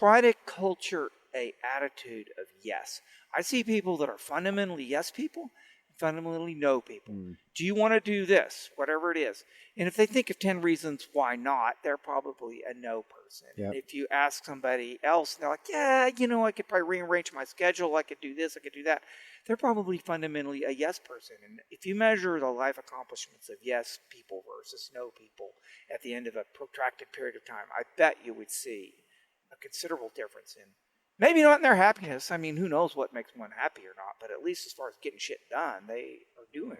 try to culture a attitude of yes. I see people that are fundamentally yes people, fundamentally no people. Do you want to do this, whatever it is? And if they think of 10 reasons why not, they're probably a no person. Yep. If you ask somebody else, they're like, yeah, I could probably rearrange my schedule. I could do this, I could do that. They're probably fundamentally a yes person. And if you measure the life accomplishments of yes people versus no people at the end of a protracted period of time, I bet you would see a considerable difference in, maybe not in their happiness. I mean, who knows what makes one happy or not, but at least as far as getting shit done, they are doing it.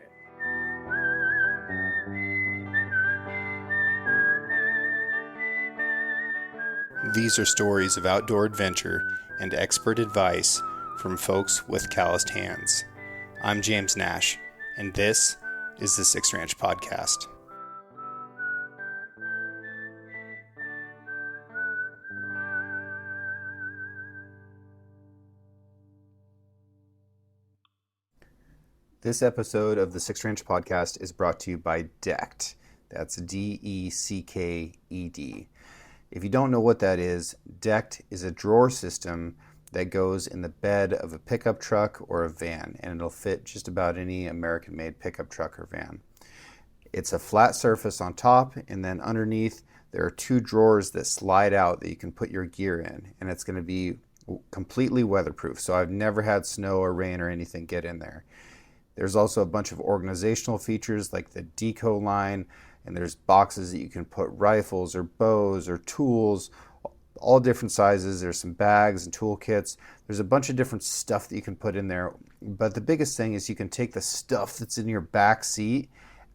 These are stories of outdoor adventure and expert advice from folks with calloused hands. I'm James Nash, and this is the Six Ranch Podcast. This episode of the Six Ranch Podcast is brought to you by Decked. That's Decked. If you don't know what that is, Decked is a drawer system that goes in the bed of a pickup truck or a van, and it'll fit just about any American-made pickup truck or van. It's a flat surface on top, and then underneath there are two drawers that slide out that you can put your gear in, and it's going to be completely weatherproof. So I've never had snow or rain or anything get in there. There's also a bunch of organizational features like the deco line, and there's boxes that you can put rifles or bows or tools, all different sizes. There's some bags and toolkits. There's a bunch of different stuff that you can put in there. But the biggest thing is you can take the stuff that's in your back seat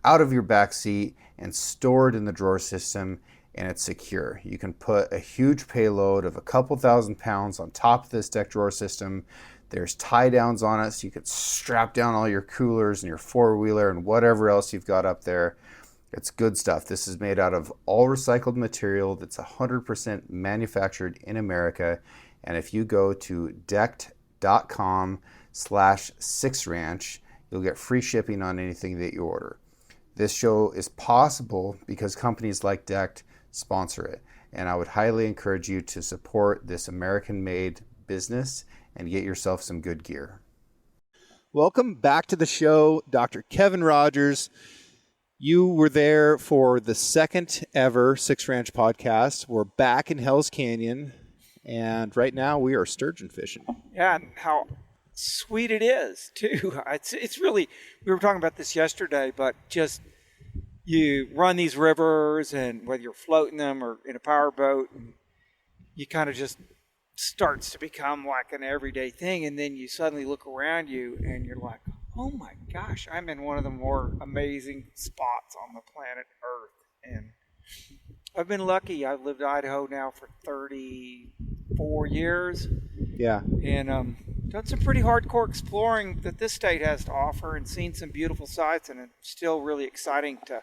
out of your back seat and store it in the drawer system, and it's secure. You can put a huge payload of a couple thousand pounds on top of this deck drawer system. There's tie downs on it, so you could strap down all your coolers and your four-wheeler and whatever else you've got up there. It's good stuff. This is made out of all recycled material that's 100% manufactured in America. And if you go to decked.com/sixranch, you'll get free shipping on anything that you order. This show is possible because companies like Decked sponsor it. And I would highly encourage you to support this American-made business and get yourself some good gear. Welcome back to the show, Dr. Kevin Rogers. You were there for the second ever Six Ranch Podcast. We're back in Hell's Canyon, and right now we are sturgeon fishing. Yeah, and how sweet it is, too. It's really, we were talking about this yesterday, but just you run these rivers, and whether you're floating them or in a power boat, and you kind of just starts to become like an everyday thing, and then you suddenly look around you and you're like, oh my gosh, I'm in one of the more amazing spots on the planet Earth. And I've been lucky. I've lived in Idaho now for 34 years. Yeah. And done some pretty hardcore exploring that this state has to offer, and seen some beautiful sights, and it's still really exciting to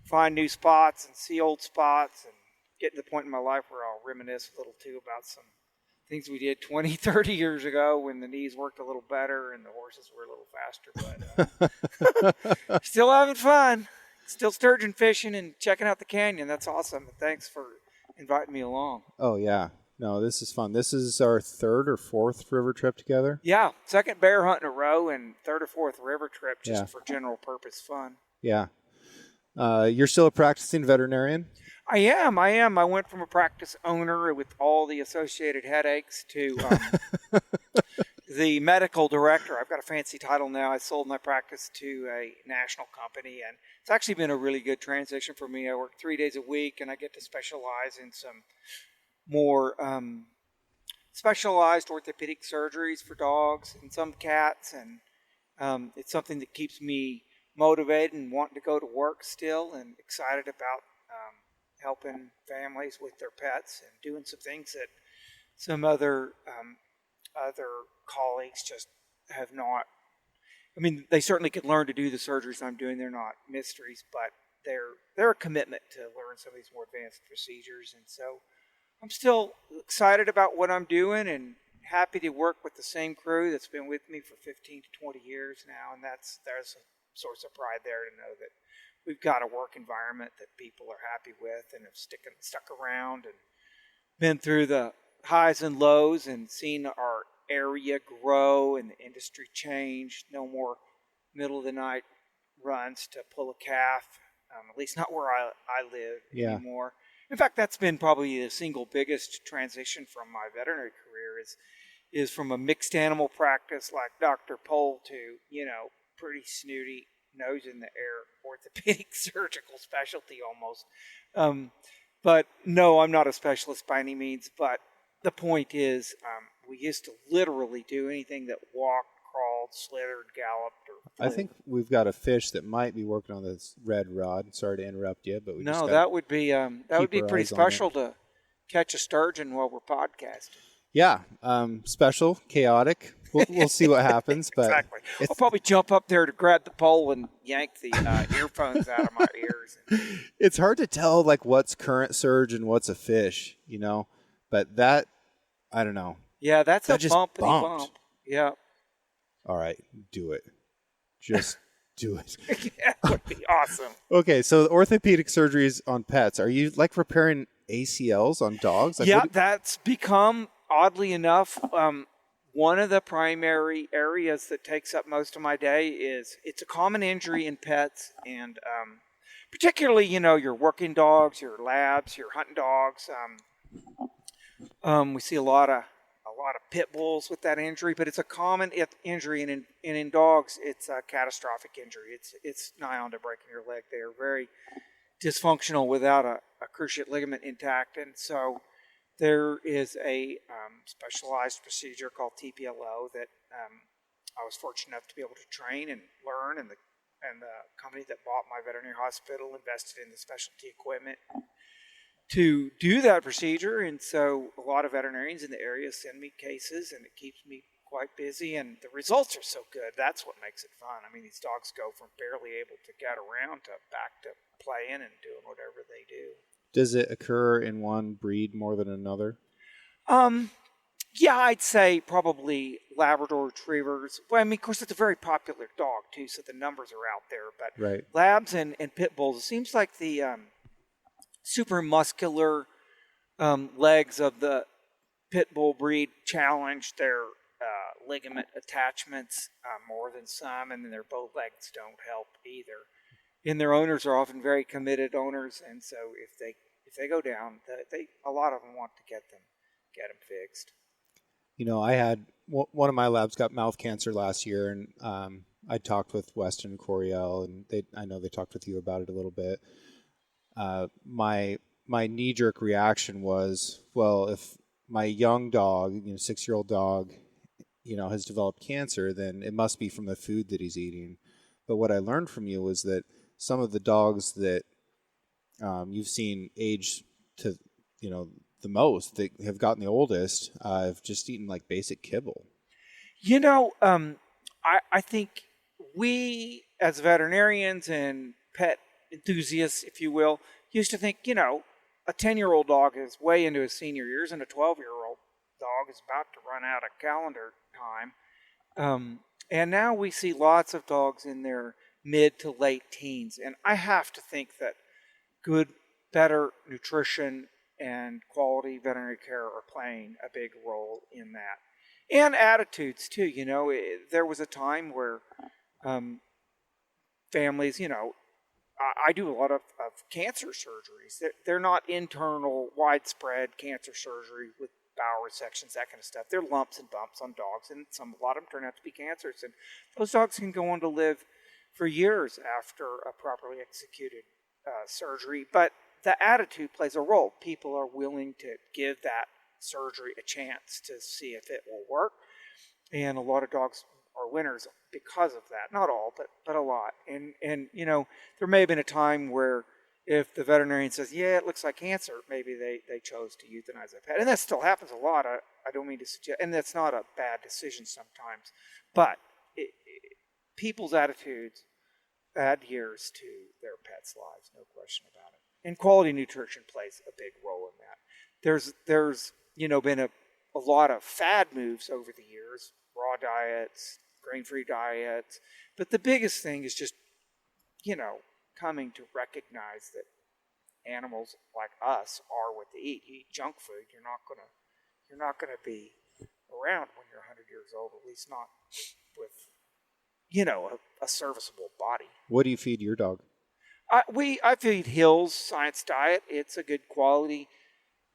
find new spots and see old spots, and get to the point in my life where I'll reminisce a little too about some things we did 20, 30 years ago when the knees worked a little better and the horses were a little faster. But still having fun. Still sturgeon fishing and checking out the canyon. That's awesome. Thanks for inviting me along. Oh, yeah. No, this is fun. This is our third or fourth river trip together? Yeah. Second bear hunt in a row and third or fourth river trip just for general purpose fun. Yeah. You're still a practicing veterinarian? I am. I went from a practice owner with all the associated headaches to the medical director. I've got a fancy title now. I sold my practice to a national company, and it's actually been a really good transition for me. I work 3 days a week, and I get to specialize in some more specialized orthopedic surgeries for dogs and some cats, and it's something that keeps me motivated and wanting to go to work still, and excited about helping families with their pets and doing some things that some other colleagues just have not. I mean, they certainly could learn to do the surgeries I'm doing. They're not mysteries, but they're a commitment to learn some of these more advanced procedures. And so I'm still excited about what I'm doing and happy to work with the same crew that's been with me for 15 to 20 years now. And there's a source of pride there to know that we've got a work environment that people are happy with and have stuck around and been through the highs and lows and seen our area grow and the industry change. No more middle of the night runs to pull a calf, at least not where I live anymore. In fact, that's been probably the single biggest transition from my veterinary career is from a mixed animal practice like Dr. Pohl to, pretty snooty, nose in the air, orthopedic surgical specialty almost. But no, I'm not a specialist by any means. But the point is, we used to literally do anything that walked, crawled, slithered, galloped, or flew. I think we've got a fish that might be working on this red rod. Sorry to interrupt you, but that would be pretty special to catch a sturgeon while we're podcasting. Yeah, special, chaotic. We'll see what happens. But exactly. I'll probably jump up there to grab the pole and yank the earphones out of my ears. It's hard to tell like what's current surge and what's a fish, But that, I don't know. Yeah, that's that a bump. Yeah. All right, do it. Just do it. Yeah, that would be awesome. Okay, so the orthopedic surgeries on pets. Are you like repairing ACLs on dogs? Like, that's become, oddly enough, one of the primary areas that takes up most of my day. It's a common injury in pets, and particularly, your working dogs, your labs, your hunting dogs. We see a lot of pit bulls with that injury, but it's a common injury, and in dogs, it's a catastrophic injury. It's nigh on to breaking your leg. They are very dysfunctional without a cruciate ligament intact, and so there is a specialized procedure called TPLO that I was fortunate enough to be able to train and learn, and the company that bought my veterinary hospital invested in the specialty equipment to do that procedure. And so a lot of veterinarians in the area send me cases, and it keeps me quite busy, and the results are so good. That's what makes it fun. I mean, these dogs go from barely able to get around to back to playing and doing whatever they do. Does it occur in one breed more than another? Yeah, I'd say probably Labrador Retrievers. Well, I mean, of course, it's a very popular dog, too, so the numbers are out there. But right. Labs and Pit Bulls, it seems like the super muscular legs of the Pit Bull breed challenge their ligament attachments more than some, and then their bow legs don't help either. And their owners are often very committed owners, and so if they go down, a lot of them want to get them fixed. I had one of my labs got mouth cancer last year, and I talked with Weston and Coriel, and I know they talked with you about it a little bit. My knee-jerk reaction was, well, if my young dog, 6-year-old dog, has developed cancer, then it must be from the food that he's eating. But what I learned from you was that some of the dogs that you've seen age to, the most, that have gotten the oldest, have just eaten like basic kibble. I think we as veterinarians and pet enthusiasts, if you will, used to think, a 10-year-old dog is way into his senior years, and a 12-year-old dog is about to run out of calendar time. And now we see lots of dogs in their mid to late teens. And I have to think that better nutrition and quality veterinary care are playing a big role in that. And attitudes, too. There was a time where families, I do a lot of cancer surgeries. They're not internal, widespread cancer surgery with bowel resections, that kind of stuff. They're lumps and bumps on dogs, and a lot of them turn out to be cancers. And those dogs can go on to live for years after a properly executed surgery. But the attitude plays a role. People are willing to give that surgery a chance to see if it will work. And a lot of dogs are winners because of that. Not all, but a lot. And there may have been a time where if the veterinarian says, yeah, it looks like cancer, maybe they chose to euthanize a pet. And that still happens a lot. I don't mean to suggest, and that's not a bad decision sometimes. But people's attitudes adheres to their pets' lives, no question about it. And quality nutrition plays a big role in that. There's been a lot of fad moves over the years, raw diets, grain-free diets. But the biggest thing is just, coming to recognize that animals like us are what they eat. You eat junk food, you're not going to you're not going to be around when you're 100 years old, at least not with, a serviceable body. What do you feed your dog? I feed Hill's Science Diet. It's a good quality,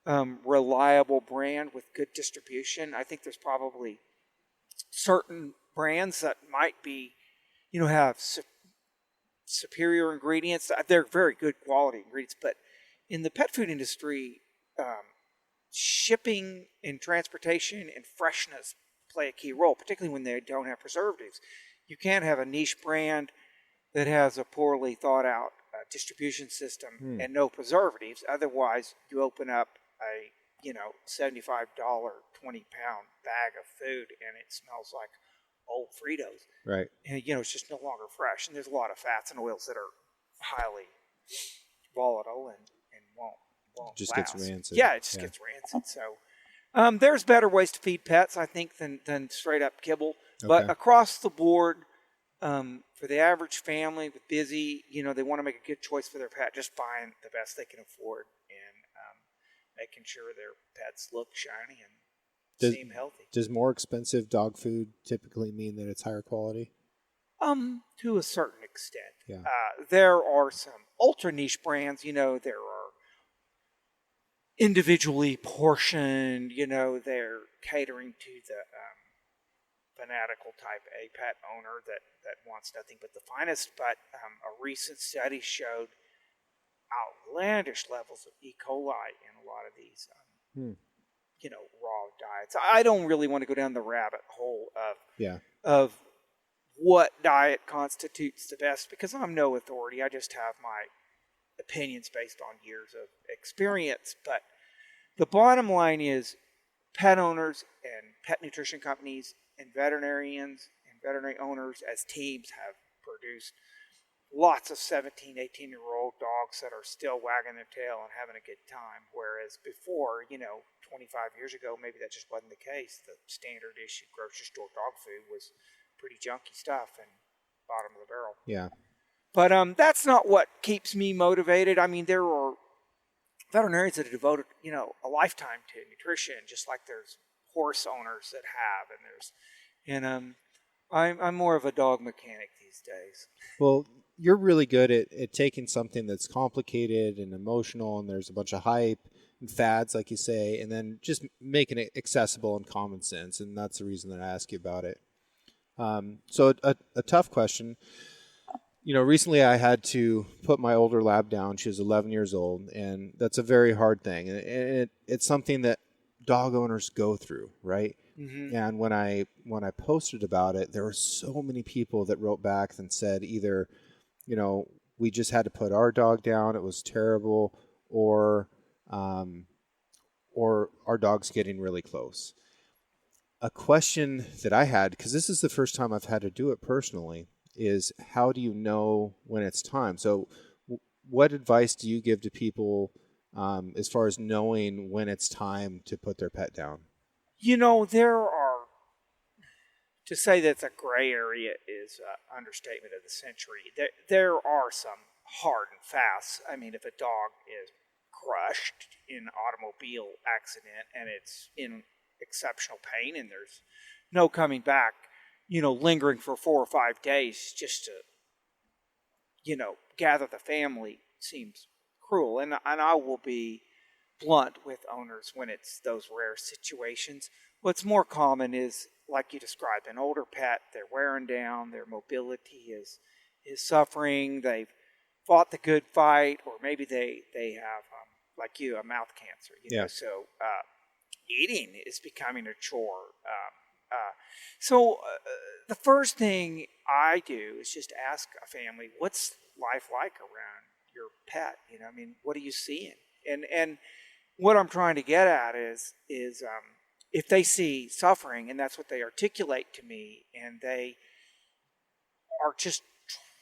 reliable brand with good distribution. I think there's probably certain brands that might be, have superior ingredients. They're very good quality ingredients, but in the pet food industry, shipping and transportation and freshness play a key role, particularly when they don't have preservatives. You can't have a niche brand that has a poorly thought out distribution system and no preservatives. Otherwise, you open up a $75 20-pound bag of food and it smells like old Fritos. Right. And it's just no longer fresh. And there's a lot of fats and oils that are highly volatile and won't Just last. gets rancid. Yeah, it just gets rancid. So there's better ways to feed pets, I think, than straight up kibble. But Okay. across the board, for the average family with busy, they want to make a good choice for their pet, just buying the best they can afford and making sure their pets look shiny and seem healthy. Does more expensive dog food typically mean that it's higher quality? To a certain extent. Yeah. There are some ultra niche brands, there are individually portioned, they're catering to the fanatical type A pet owner that wants nothing but the finest. But a recent study showed outlandish levels of E. coli in a lot of these, raw diets. I don't really want to go down the rabbit hole of what diet constitutes the best because I'm no authority. I just have my opinions based on years of experience. But the bottom line is pet owners and pet nutrition companies and veterinarians and veterinary owners as teams have produced lots of 17, 18-year-old dogs that are still wagging their tail and having a good time. Whereas before, 25 years ago, maybe that just wasn't the case. The standard issue grocery store dog food was pretty junky stuff and bottom of the barrel. Yeah. But that's not what keeps me motivated. I mean, there are veterinarians that have devoted, a lifetime to nutrition, just like there's horse owners that have, and I'm more of a dog mechanic these days. Well, you're really good at taking something that's complicated and emotional, and there's a bunch of hype and fads, like you say, and then just making it accessible and common sense, and that's the reason that I ask you about it. So a tough question. Recently I had to put my older lab down. She was 11 years old, and that's a very hard thing. And it's something that dog owners go through, right? Mm-hmm. And when I posted about it, there were so many people that wrote back and said either, we just had to put our dog down, it was terrible, or our dog's getting really close. A question that I had, because this is the first time I've had to do it personally, is how do you know when it's time? So what advice do you give to people as far as knowing when it's time to put their pet down? There are, to say that's a gray area is an understatement of the century. There are some hard and fast. I mean, if a dog is crushed in an automobile accident and it's in exceptional pain and there's no coming back, lingering for 4 or 5 days just to, gather the family seems cruel. And I will be blunt with owners when it's those rare situations. What's more common is, like you described, an older pet, they're wearing down, their mobility is suffering, they've fought the good fight, or maybe they have, like you, a mouth cancer. So eating is becoming a chore. So the first thing I do is just ask a family, what's life like around your pet? What are you seeing? And what I'm trying to get at is if they see suffering and that's what they articulate to me, and they are just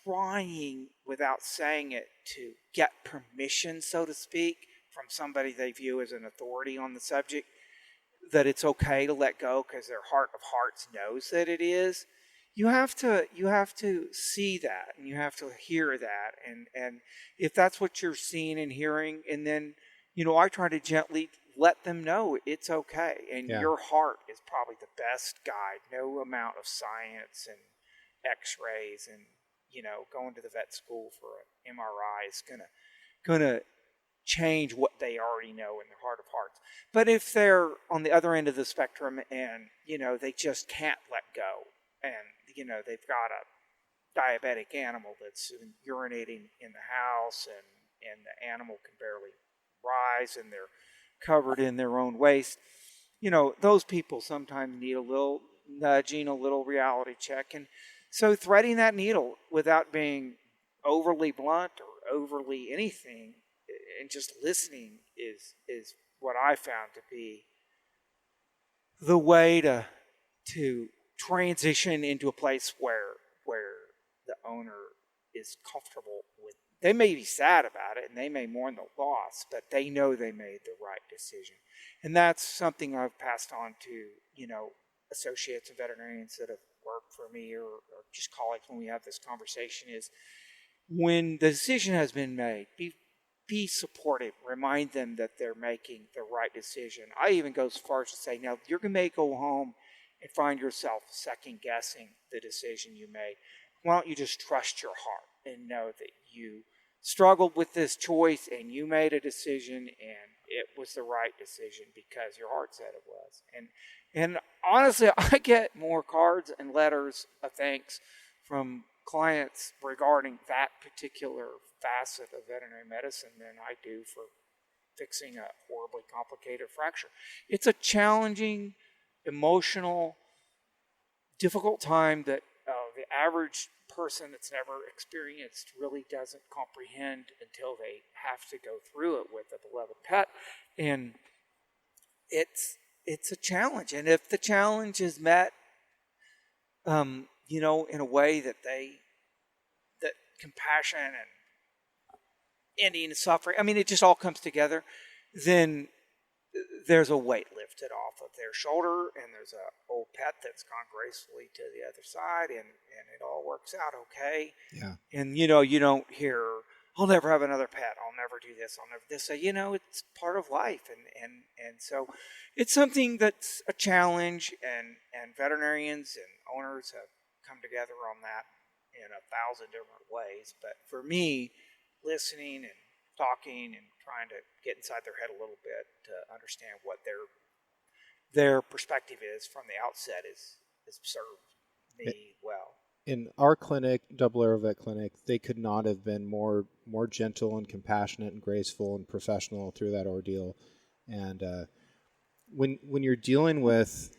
trying without saying it to get permission, so to speak, from somebody they view as an authority on the subject, that it's okay to let go because their heart of hearts knows that it is. You have to see that, and you have to hear that, and if that's what you're seeing and hearing, and then I try to gently let them know it's okay. And Yeah. your heart is probably the best guide. No amount of science and x-rays and, going to the vet school for an MRI is gonna change what they already know in their heart of hearts. But if they're on the other end of the spectrum and, they just can't let go and, they've got a diabetic animal that's urinating in the house and the animal can barely rise and they're covered in their own waste, those people sometimes need a little nudging, a little reality check. And so threading that needle without being overly blunt or overly anything and just listening is what I found to be the way to transition into a place where the owner is comfortable with. They may be sad about it and they may mourn the loss, but they know they made the right decision. And that's something I've passed on to, associates and veterinarians that have worked for me or just colleagues when we have this conversation is when the decision has been made, be supportive. Remind them that they're making the right decision. I even go as far as to say, now you're going to go home and find yourself second guessing the decision you made. Why don't you just trust your heart and know that you struggled with this choice and you made a decision and it was the right decision because your heart said it was. And honestly, I get more cards and letters of thanks from clients regarding that particular facet of veterinary medicine than I do for fixing a horribly complicated fracture. It's a challenging, emotional, difficult time that the average person that's never experienced really doesn't comprehend until they have to go through it with a beloved pet. And it's a challenge. And if the challenge is met, in a way that compassion and ending suffering, it just all comes together, then there's a weight lifted off of their shoulder and there's a old pet that's gone gracefully to the other side and it all works out okay. Yeah. And, you don't hear, I'll never have another pet. I'll never do this. I'll never this. It's part of life. And so it's something that's a challenge and veterinarians and owners have come together on that in 1,000 different ways. But for me, listening and talking and trying to get inside their head a little bit to understand what their perspective is from the outset is served me well. In our clinic, Double Arrow Vet Clinic, they could not have been more gentle and compassionate and graceful and professional through that ordeal. And when you're dealing with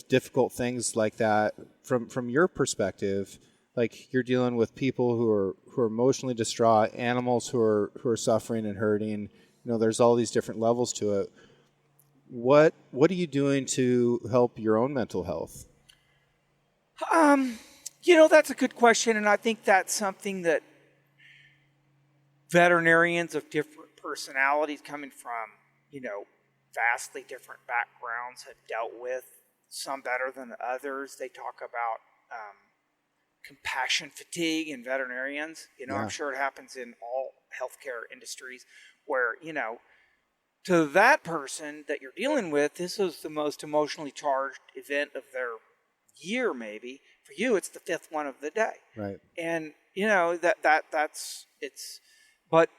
difficult things like that, from your perspective, like you're dealing with people who are emotionally distraught, animals who are suffering and hurting. There's all these different levels to it. What are you doing to help your own mental health? That's a good question, and I think that's something that veterinarians of different personalities coming from, vastly different backgrounds have dealt with, some better than others. They talk about compassion fatigue in veterinarians. I'm sure it happens in all healthcare industries where, to that person that you're dealing with, this is the most emotionally charged event of their year, maybe. For you, it's the fifth one of the day. Right. And, but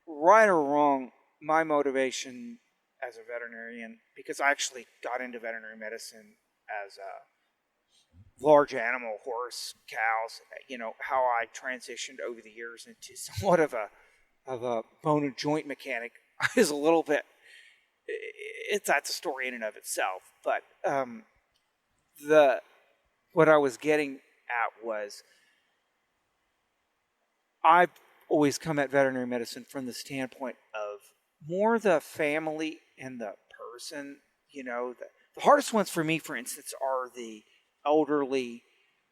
right or wrong, my motivation as a veterinarian, because I actually got into veterinary medicine as a large animal, horse, cows, how I transitioned over the years into somewhat of a bone and joint mechanic is a little bit, that's a story in and of itself. But what I was getting at was I've always come at veterinary medicine from the standpoint of more the family and the person. The hardest ones for me, for instance, are the elderly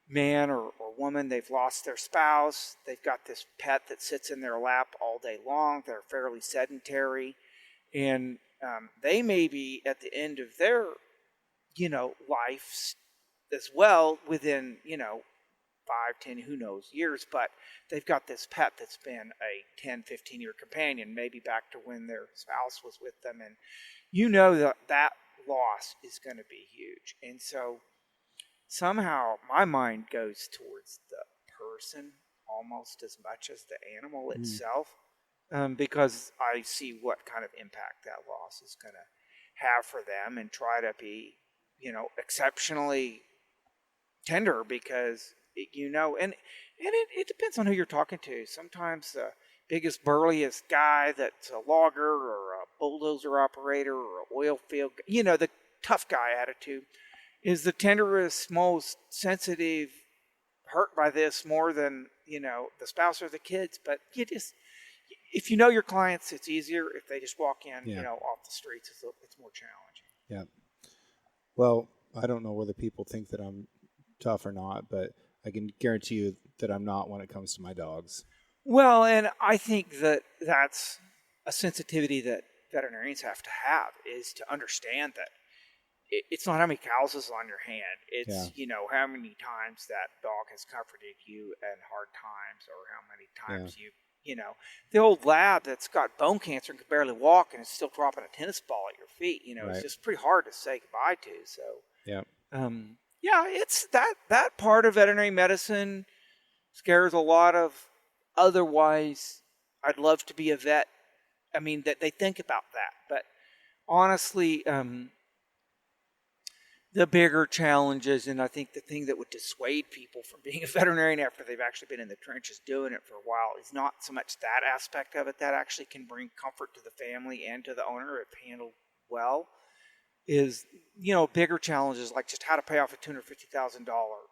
man or woman. They've lost their spouse. They've got this pet that sits in their lap all day long. They're fairly sedentary. And they may be at the end of their, life as well within, 5, 10, who knows, years, but they've got this pet that's been a 10, 15-year companion, maybe back to when their spouse was with them. And you know that loss is going to be huge. And so somehow my mind goes towards the person almost as much as the animal itself, because I see what kind of impact that loss is going to have for them, and try to be, exceptionally tender, because and it depends on who you're talking to. Sometimes the biggest burliest guy that's a logger or a bulldozer operator or an oil field, the tough guy attitude is the tenderest, most sensitive, hurt by this more than the spouse or the kids. But if you know your clients, it's easier. If they just walk in off the streets, it's more challenging. Yeah. Well, I don't know whether people think that I'm tough or not, but I can guarantee you that I'm not when it comes to my dogs. Well, and I think that that's a sensitivity that veterinarians have to have, is to understand that it's not how many calluses on your hand. It's, how many times that dog has comforted you in hard times, or how many times the old lab that's got bone cancer and can barely walk and is still dropping a tennis ball at your feet. Right. It's just pretty hard to say goodbye to. So, yeah. It's that part of veterinary medicine scares a lot of otherwise I'd love to be a vet. I mean, that they think about that, but honestly, the bigger challenges, and I think the thing that would dissuade people from being a veterinarian after they've actually been in the trenches doing it for a while, is not so much that aspect of it. That actually can bring comfort to the family and to the owner if handled well. Is, bigger challenges like just how to pay off a $250,000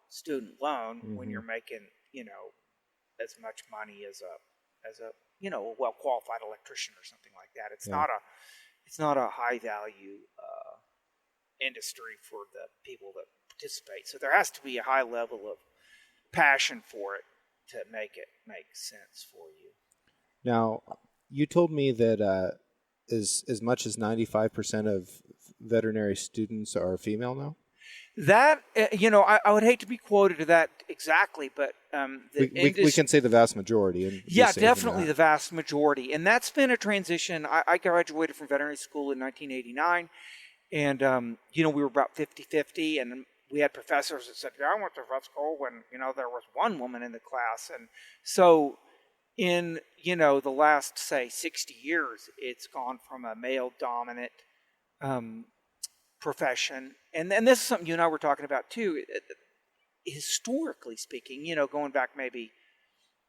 student loan when you're making, as much money as a well-qualified electrician or something like that. It's not a high value industry for the people that participate. So there has to be a high level of passion for it to make it make sense for you. Now, you told me that as much as 95% of veterinary students are female now? That, I would hate to be quoted to that exactly, but we can say the vast majority. Yeah, definitely the vast majority. And that's been a transition. I graduated from veterinary school in 1989, and, we were about 50-50, and we had professors that said, I went to vet school when, there was one woman in the class. And so in, the last, say, 60 years, it's gone from a male-dominant profession. And this is something you and I were talking about, too. Historically speaking, going back maybe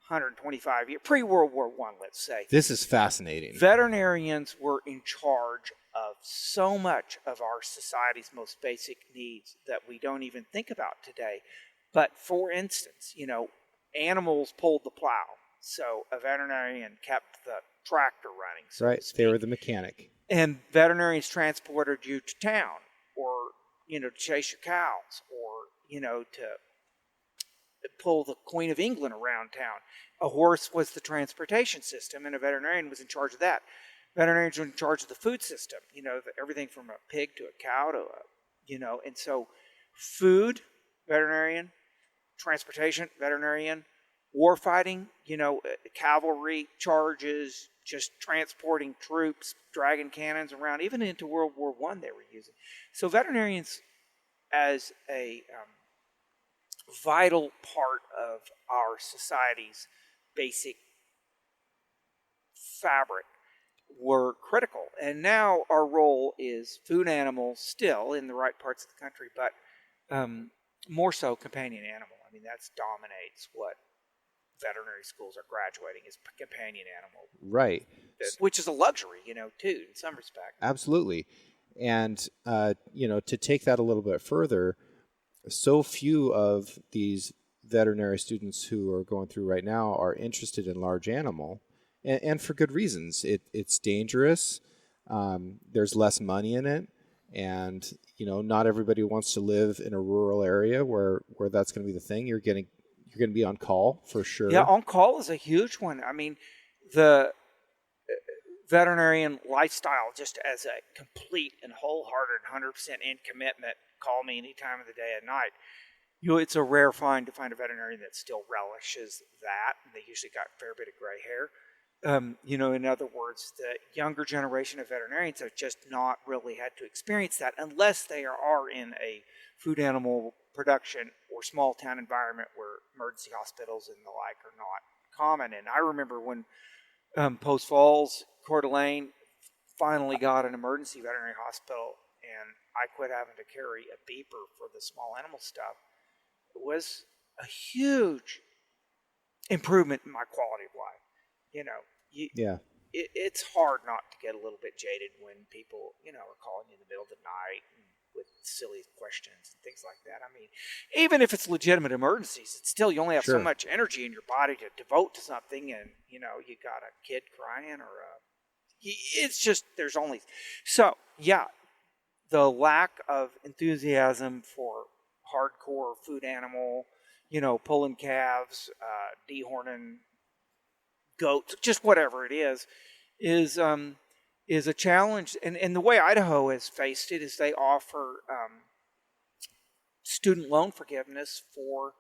125 years, pre-World War I, let's say. This is fascinating. Veterinarians were in charge of so much of our society's most basic needs that we don't even think about today. But for instance, animals pulled the plow. So a veterinarian kept the tractor running. So right. They were the mechanic. And veterinarians transported you to town, or, to chase your cows, or, to pull the Queen of England around town. A horse was the transportation system, and a veterinarian was in charge of that. Veterinarians were in charge of the food system, everything from a pig to a cow to and so food, veterinarian, transportation, veterinarian, war fighting, cavalry charges, just transporting troops, dragging cannons around, even into World War I they were using. So veterinarians, as a vital part of our society's basic fabric, were critical. And now our role is food animals still in the right parts of the country, but more so companion animal. I mean, that dominates what veterinary schools are graduating, is companion animal. Right. Which is a luxury, too, in some respect. Absolutely. And, to take that a little bit further, so few of these veterinary students who are going through right now are interested in large animal, and for good reasons. It's dangerous. There's less money in it. And, not everybody wants to live in a rural area where that's going to be the thing. You're going to be on call for sure. Yeah, on call is a huge one. I mean, the veterinarian lifestyle, just as a complete and wholehearted 100% in commitment, call me any time of the day and night. it's a rare find to find a veterinarian that still relishes that. And they usually got a fair bit of gray hair. In other words, the younger generation of veterinarians have just not really had to experience that unless they are in a food animal production or small town environment where emergency hospitals and the like are not common. And I remember when Post Falls, Coeur d'Alene finally got an emergency veterinary hospital and I quit having to carry a beeper for the small animal stuff. It was a huge improvement in my quality of life. It's hard not to get a little bit jaded when people, are calling you in the middle of the night and with silly questions and things like that. I mean, even if it's legitimate emergencies, it's still, you only have so much energy in your body to devote to something, and you got a kid crying it's just there's only the lack of enthusiasm for hardcore food animal, pulling calves, dehorning goats, just whatever it is a challenge. And the way Idaho has faced it is they offer student loan forgiveness for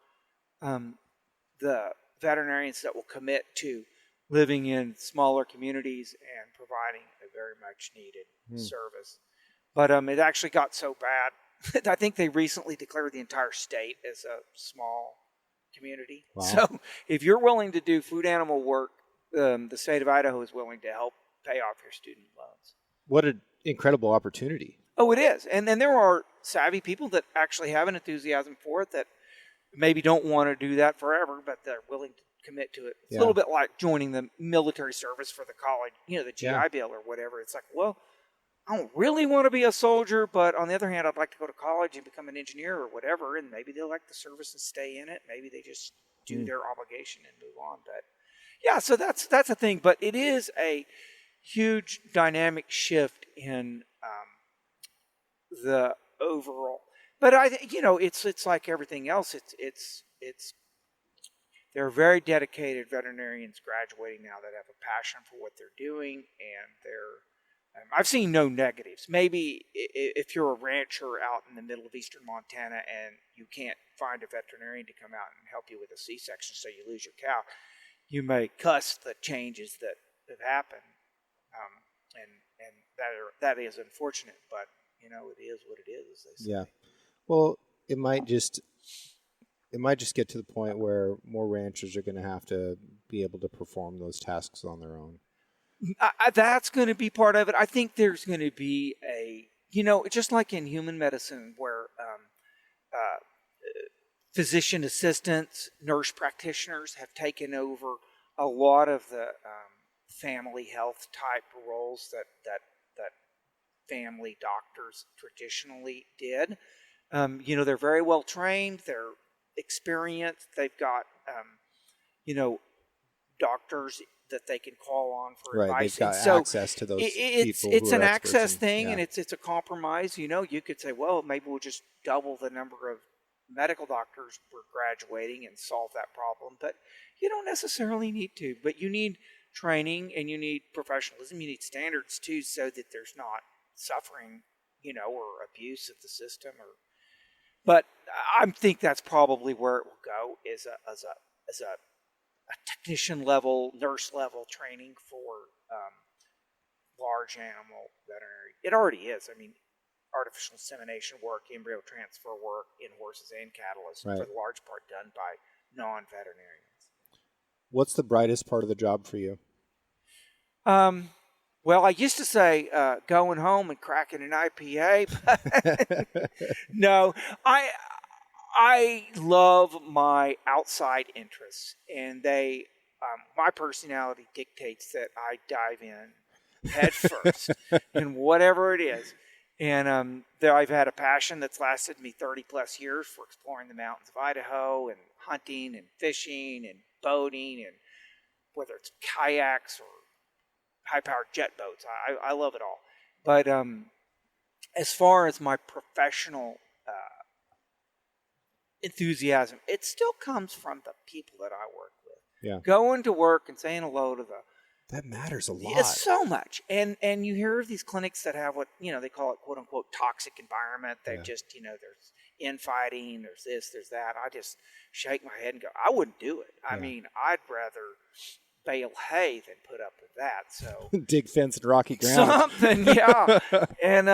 the veterinarians that will commit to living in smaller communities and providing a very much needed service. But it actually got so bad I think they recently declared the entire state as a small community. Wow. So if you're willing to do food animal work, the state of Idaho is willing to help pay off your student loans. What an incredible opportunity. Oh, it is. And then there are savvy people that actually have an enthusiasm for it that maybe don't want to do that forever, but they're willing to commit to it. It's a little bit like joining the military service for the college, the GI Bill or whatever. It's like, well, I don't really want to be a soldier, but on the other hand, I'd like to go to college and become an engineer or whatever, and maybe they'll like the service and stay in it. Maybe they just do their obligation and move on. But yeah, so that's a thing. But it is a huge dynamic shift in the overall. But it's like everything else. It's there are very dedicated veterinarians graduating now that have a passion for what they're doing, and I've seen no negatives. Maybe if you're a rancher out in the middle of eastern Montana and you can't find a veterinarian to come out and help you with a C-section, so you lose your cow, you may cuss the changes that have happened, and that is unfortunate. But it is what it is, as they say. Yeah. Well, it might just get to the point where more ranchers are going to have to be able to perform those tasks on their own. That's going to be part of it. I think there's going to be just like in human medicine where physician assistants, nurse practitioners have taken over a lot of the family health type roles that family doctors traditionally did. They're very well trained. They're experienced. They've got, doctors that they can call on for advice. They've got access to those people. It's an access thing, and it's a compromise. You could say, well, maybe we'll just double the number of medical doctors we're graduating and solve that problem. But you don't necessarily need to. But you need training, and you need professionalism. You need standards too, so that there's not suffering, or abuse of the system. But I think that's probably where it will go, is a technician level, nurse level training for large animal veterinary. It already is. I mean, artificial insemination work, embryo transfer work in horses and cattle is for the large part done by non-veterinarians. What's the brightest part of the job for you? Well, I used to say going home and cracking an IPA, but no, I love my outside interests, and my personality dictates that I dive in head first in whatever it is. And I've had a passion that's lasted me 30 plus years for exploring the mountains of Idaho and hunting and fishing and boating, and whether it's kayaks or high-powered jet boats. I love it all. But as far as my professional enthusiasm, it still comes from the people that I work with. Yeah. Going to work and saying hello to That matters a lot. It's so much. And you hear of these clinics that have what, they call it, quote unquote, toxic environment. They just, there's infighting, there's this, there's that. I just shake my head and go, I wouldn't do it. I mean, I'd rather bale hay than put up with that. So dig fence and rocky ground. something, yeah. And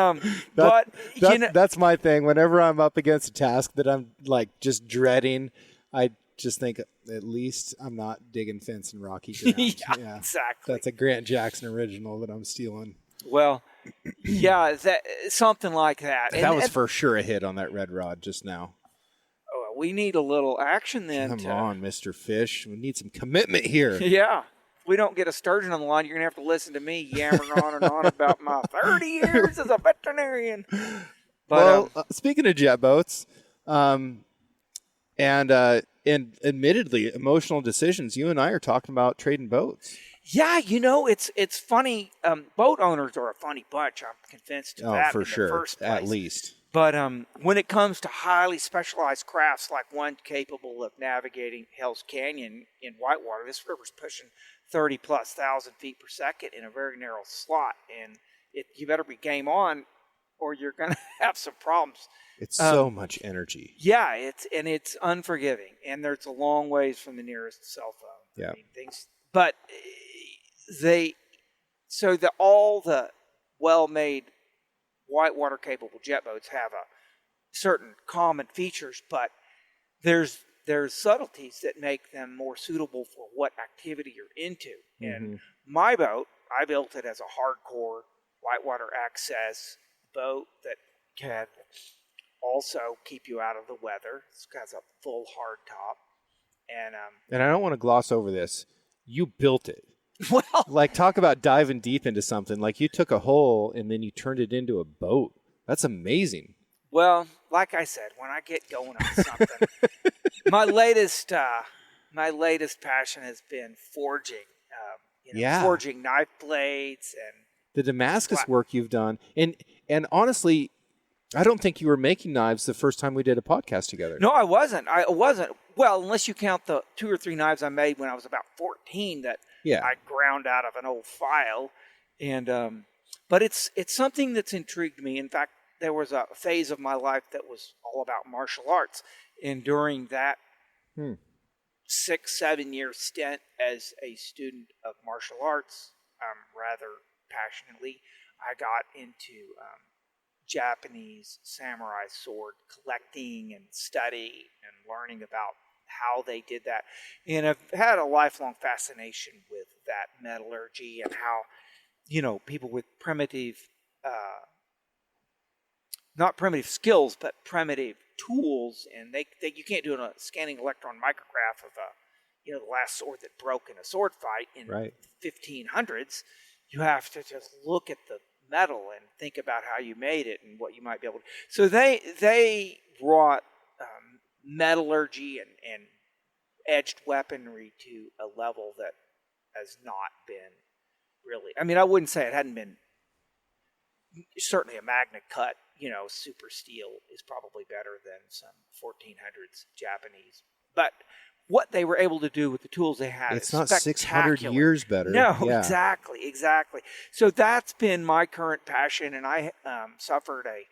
that's my thing. Whenever I'm up against a task that I'm like just dreading, I just think at least I'm not digging fence and rocky ground. yeah, exactly. That's a Grant Jackson original that I'm stealing. Well, yeah, something like that. That was for sure a hit on that red rod just now. Oh, we need a little action then. Come on, Mr. Fish. We need some commitment here. Yeah. If we don't get a sturgeon on the line, you're going to have to listen to me yammering on and on about my 30 years as a veterinarian. But, speaking of jet boats, and admittedly emotional decisions, you and I are talking about trading boats. Yeah, it's funny. Boat owners are a funny bunch. I'm convinced of that for in sure, the first place. at least. But when it comes to highly specialized crafts like one capable of navigating Hell's Canyon in whitewater, this river's pushing 30-plus thousand feet per second in a very narrow slot, and you better be game on, or you're going to have some problems. It's so much energy. Yeah, it's unforgiving, and there's a long ways from the nearest cell phone. Yeah, but all the well-made whitewater capable jet boats have a certain common features, but there's subtleties that make them more suitable for what activity you're into. Mm-hmm. And my boat, I built it as a hardcore whitewater access boat that can also keep you out of the weather. It's got a full hard top. And I don't want to gloss over this. You built it. Well, like, talk about diving deep into something. Like, you took a hole and then you turned it into a boat. That's amazing. Well, like I said, when I get going on something, my latest passion has been forging. Forging knife blades and the Damascus work you've done. And honestly, I don't think you were making knives the first time we did a podcast together. No, I wasn't. Well, unless you count the 2 or 3 knives I made when I was about 14 that I ground out of an old file. And but it's something that's intrigued me. In fact, there was a phase of my life that was all about martial arts. And during that 6-7 year stint as a student of martial arts, rather passionately, I got into Japanese samurai sword collecting and study and learning about how they did that. And I've had a lifelong fascination with that metallurgy and how, people with primitive, not primitive skills, but primitive tools, and they you can't do a scanning electron micrograph of the last sword that broke in a sword fight in 1500s. You have to just look at the metal and think about how you made it and what you might be able to. So they brought metallurgy and edged weaponry to a level that has not been really. I mean, I wouldn't say it hadn't been. Certainly, a magna cut, super steel is probably better than some 1400s Japanese. But what they were able to do with the tools they had, it's not 600 years better. No, exactly. So that's been my current passion, and I suffered a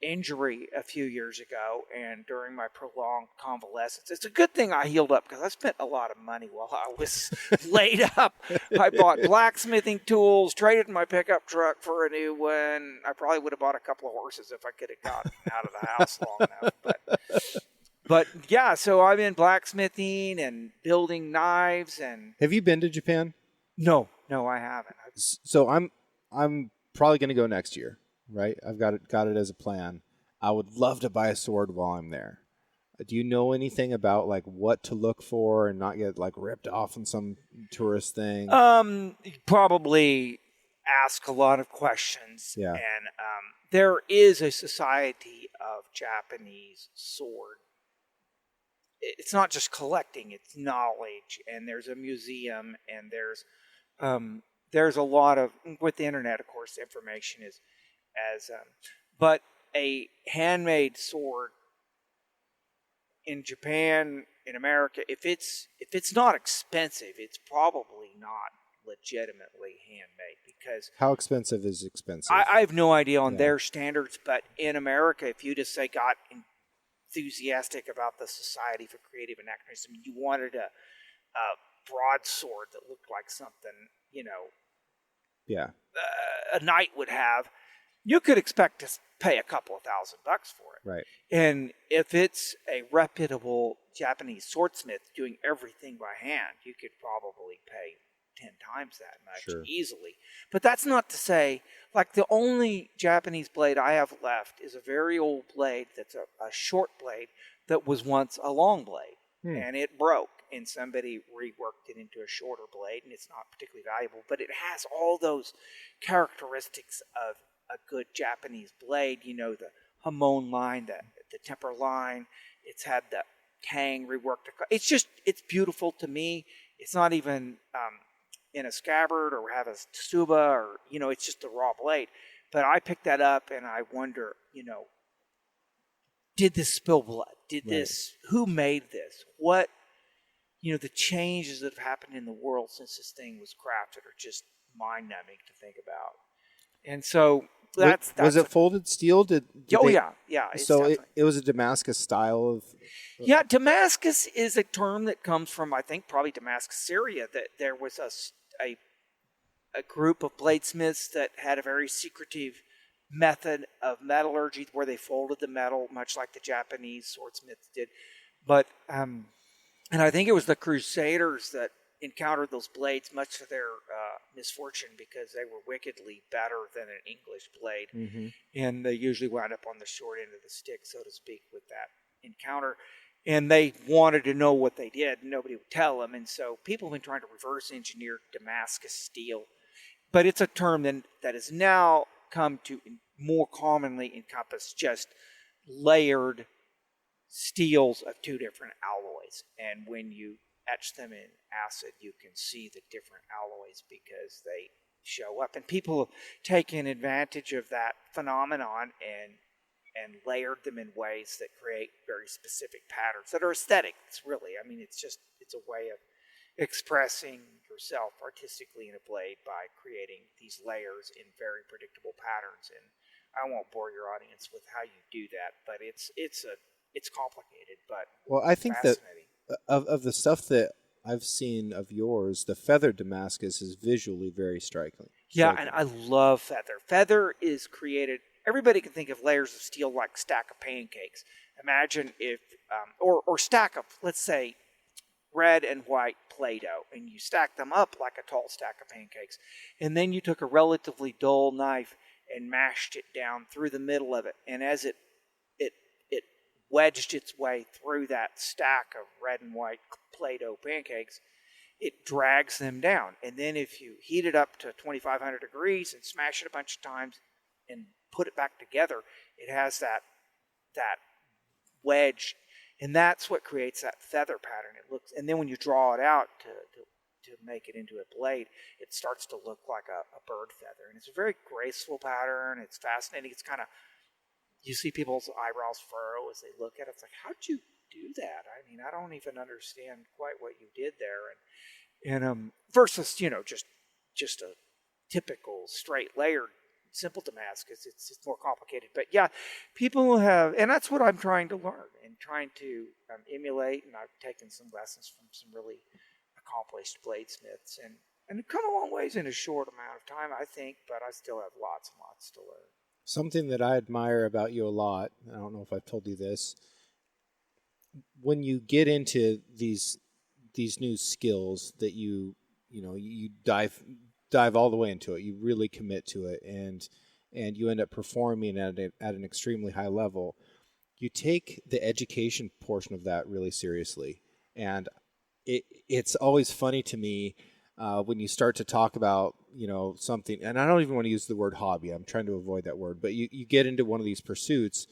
injury a few years ago, and during my prolonged convalescence, it's a good thing I healed up because I spent a lot of money while I was laid up. I bought blacksmithing tools, traded my pickup truck for a new one. I probably would have bought a couple of horses if I could have gotten out of the house long enough, But yeah, so I'm in blacksmithing and building knives. And have you been to Japan? No, I haven't. So I'm probably going to go next year, right? I've got it as a plan. I would love to buy a sword while I'm there. Do you know anything about like what to look for and not get like ripped off on some tourist thing? Probably ask a lot of questions. Yeah. And there is a society of Japanese sword. It's not just collecting, it's knowledge, and there's a museum, and there's a lot of, with the internet, of course, information is but a handmade sword in Japan, in America, if it's not expensive, it's probably not legitimately handmade, because How expensive is expensive? I have no idea on Yeah. their standards, but in America, if you just say got enthusiastic about the Society for Creative Anachronism, you wanted a broadsword that looked like something, Yeah. a knight would have, you could expect to pay a couple of $1,000 for it. Right. And if it's a reputable Japanese swordsmith doing everything by hand, you could probably pay 10 times that much Sure. easily. But that's not to say, like, the only Japanese blade I have left is a very old blade that's a short blade that was once a long blade. And it broke, and somebody reworked it into a shorter blade, and it's not particularly valuable, but it has all those characteristics of a good Japanese blade, the hamon line, the temper line. It's had the tang reworked. It's beautiful to me. It's not even in a scabbard or have a tsuba, or, it's just a raw blade. But I picked that up and I wonder, did this spill blood? Who made this? What, the changes that have happened in the world since this thing was crafted are just mind-numbing to think about. And so that's was it folded steel? Yeah. So it was a Damascus style of. Yeah, Damascus is a term that comes from, I think, probably Damascus, Syria. That there was a group of bladesmiths that had a very secretive method of metallurgy where they folded the metal, much like the Japanese swordsmiths did. But and I think it was the Crusaders that encountered those blades, much to their misfortune, because they were wickedly better than an English blade. Mm-hmm. And they usually wound up on the short end of the stick, so to speak, with that encounter. And they wanted to know what they did, and nobody would tell them. And so people have been trying to reverse engineer Damascus steel. But it's a term that has now come to more commonly encompass just layered steels of two different alloys. And when you etch them in acid, you can see the different alloys because they show up. And people have taken advantage of that phenomenon and layered them in ways that create very specific patterns that are aesthetic. It's a way of expressing yourself artistically in a blade by creating these layers in very predictable patterns. And I won't bore your audience with how you do that, but it's complicated, but I think that fascinating. of the stuff that I've seen of yours, the feathered Damascus is visually very striking. Yeah, and I love feather. Feather is created. Everybody can think of layers of steel like stack of pancakes. Imagine if, or stack of, let's say, red and white Play-Doh, and you stack them up like a tall stack of pancakes. And then you took a relatively dull knife and mashed it down through the middle of it. And as it wedged its way through that stack of red and white Play-Doh pancakes, it drags them down. And then if you heat it up to 2,500 degrees and smash it a bunch of times and put it back together, it has that wedge, and that's what creates that feather pattern. And then when you draw it out to make it into a blade, it starts to look like a bird feather. And it's a very graceful pattern. It's fascinating. It's kind of, you see people's eyebrows furrow as they look at it. It's like, how'd you do that? I mean, I don't even understand quite what you did there. And versus, just a typical straight layered simple Damascus, it's more complicated. But yeah, people have, and that's what I'm trying to learn and trying to emulate. And I've taken some lessons from some really accomplished bladesmiths and come a long ways in a short amount of time, I think. But I still have lots and lots to learn. Something that I admire about you a lot, I don't know if I've told you this, when you get into these new skills that you dive all the way into it, you really commit to it, and you end up performing at an extremely high level, you take the education portion of that really seriously. And it's always funny to me when you start to talk about, something, and I don't even want to use the word hobby. I'm trying to avoid that word, but you get into one of these pursuits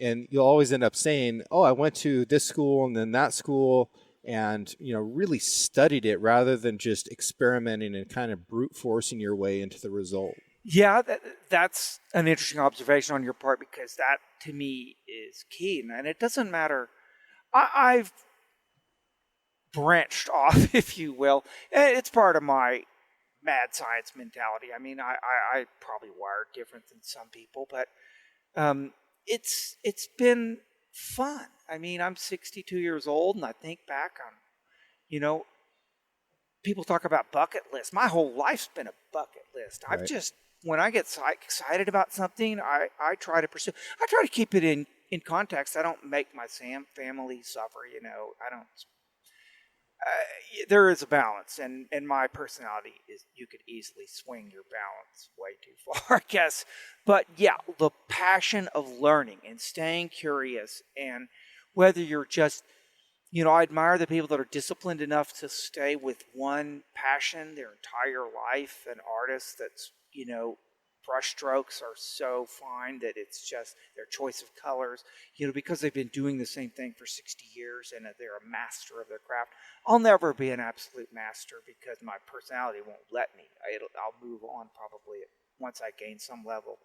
and you'll always end up saying, oh, I went to this school and then that school and, really studied it rather than just experimenting and kind of brute forcing your way into the result. Yeah, that's an interesting observation on your part, because that to me is key. And it doesn't matter. I've branched off, if you will. It's part of my mad science mentality. I mean, I probably wired different than some people, but it's been fun. I mean, I'm 62 years old, and I think back on, you know, people talk about bucket lists. My whole life's been a bucket list. I've Right. just, when I get excited about something, I try to pursue. I try to keep it in context. I don't make my family suffer. I don't. There is a balance, and my personality is, you could easily swing your balance way too far, I guess. But yeah, the passion of learning and staying curious, and whether you're just, I admire the people that are disciplined enough to stay with one passion their entire life. An artist that's, brush strokes are so fine that it's just their choice of colors, because they've been doing the same thing for 60 years and they're a master of their craft. I'll never be an absolute master because my personality won't let me. I'll move on probably once I gain some level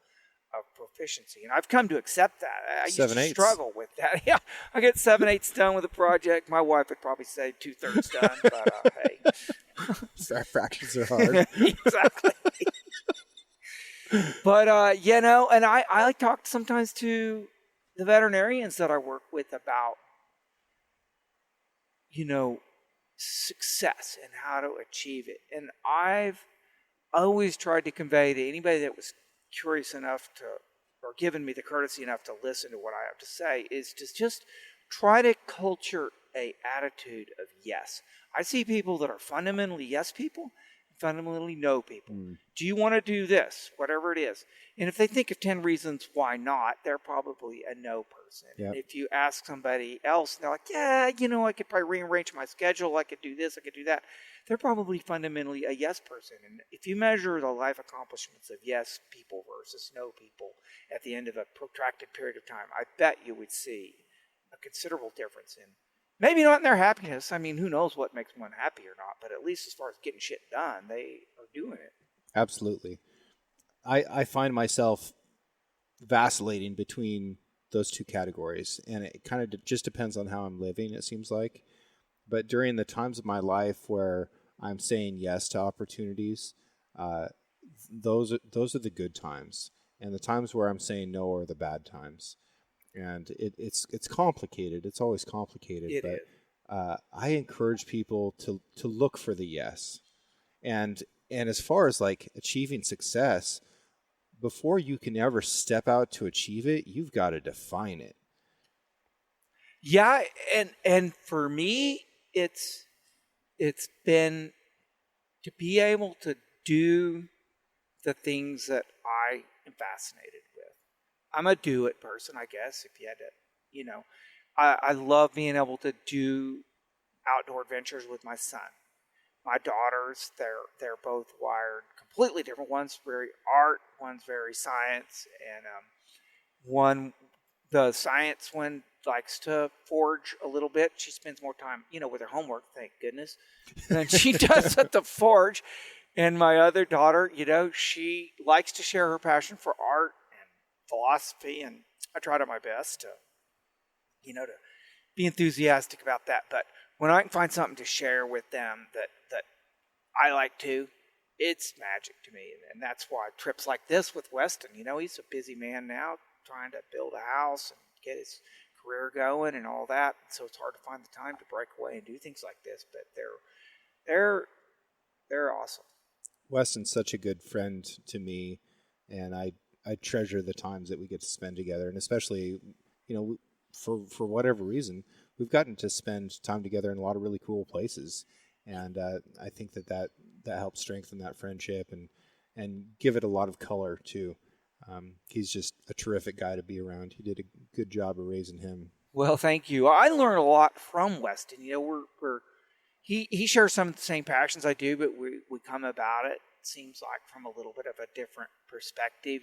of proficiency. And I've come to accept that. I used to 7/8. struggle with that. Yeah, I get 7/8 done with a project. My wife would probably say 2/3 done, but hey. Fractions are hard. Exactly. But, and I talk sometimes to the veterinarians that I work with about, success and how to achieve it. And I've always tried to convey to anybody that was curious enough to, or given me the courtesy enough to listen to what I have to say, is to just try to culture a attitude of yes. I see people that are fundamentally yes people, fundamentally no people. Do you want to do this, whatever it is? And if they think of 10 reasons why not, they're probably a no person. Yep. And if you ask somebody else, they're like, yeah, I could probably rearrange my schedule, I could do this, I could do that. They're probably fundamentally a yes person. And if you measure the life accomplishments of yes people versus no people at the end of a protracted period of time, I bet you would see a considerable difference in, maybe not in their happiness. I mean, who knows what makes one happy or not, but at least as far as getting shit done, they are doing it. Absolutely. I find myself vacillating between those two categories, and it kind of just depends on how I'm living, it seems like. But during the times of my life where I'm saying yes to opportunities, those are the good times. And the times where I'm saying no are the bad times. And it's complicated. It's always complicated. It but is. I encourage people to look for the yes. And as far as like achieving success, before you can ever step out to achieve it, you've got to define it. Yeah, and for me, it's been to be able to do the things that I am fascinated with. I'm a do it person, I guess, if you had to, I love being able to do outdoor adventures with my son. My daughters, they're both wired completely different. One's very art, one's very science, and the science one likes to forge a little bit. She spends more time, with her homework, thank goodness, than she does at the forge. And my other daughter, she likes to share her passion for art and philosophy, and I try to my best to, to be enthusiastic about that. But when I can find something to share with them that I like to, it's magic to me. And that's why trips like this with Weston, he's a busy man now trying to build a house and get his career going and all that. So it's hard to find the time to break away and do things like this, but they're awesome. Weston's such a good friend to me, and I treasure the times that we get to spend together, and especially, for whatever reason, we've gotten to spend time together in a lot of really cool places, and I think that helps strengthen that friendship and give it a lot of color too. He's just a terrific guy to be around. You did a good job of raising him. Well, thank you. I learn a lot from Weston. He shares some of the same passions I do, but we come about it seems like from a little bit of a different perspective,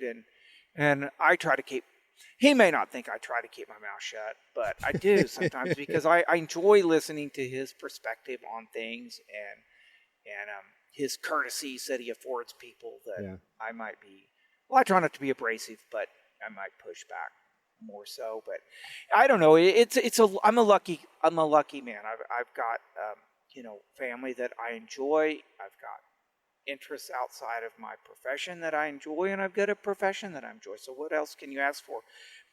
and I try to keep. He may not think I try to keep my mouth shut, but I do sometimes because I enjoy listening to his perspective on things and his courtesies that he affords people that I might be. Well, I try not to be abrasive, but I might push back more so. But I don't know. I'm a lucky man. I've got family that I enjoy. I've got interests outside of my profession that I enjoy, and I've got a profession that I enjoy. So what else can you ask for?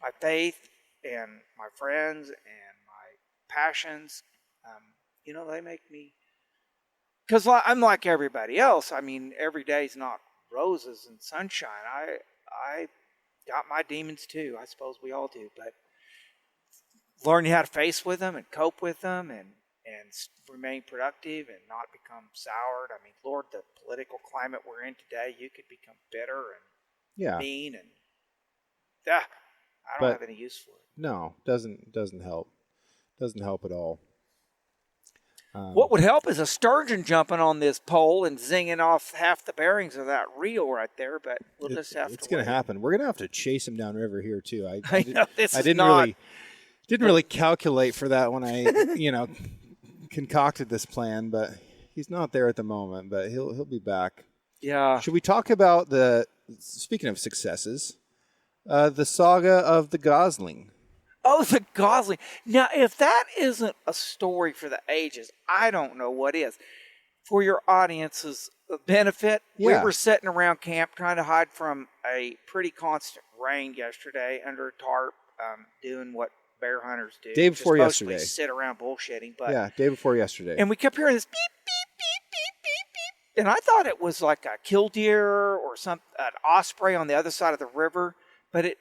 My faith and my friends and my passions, they make me, because I'm like everybody else. I mean, every day's not roses and sunshine. I got my demons too. I suppose we all do, but learning how to face with them and cope with them and remain productive and not become soured. I mean, Lord, the political climate we're in today, you could become bitter and mean, and I don't have any use for it. No, doesn't help. Doesn't help at all. What would help is a sturgeon jumping on this pole and zinging off half the bearings of that reel right there, but we'll just have to. It's going to happen. We're going to have to chase him downriver here too. I know this I is didn't not, really calculate for that when I concocted this plan, but he's not there at the moment. But he'll be back. Yeah. Should we talk about speaking of successes, the saga of the Gosling? Oh, the Gosling. Now, if that isn't a story for the ages, I don't know what is. For your audience's benefit, we were sitting around camp trying to hide from a pretty constant rain yesterday under a tarp, doing what bear hunters do. Day before mostly yesterday. Sit around bullshitting. But, yeah, day before yesterday. And we kept hearing this beep, beep, beep, beep, beep, beep. And I thought it was like a killdeer or an osprey on the other side of the river, but it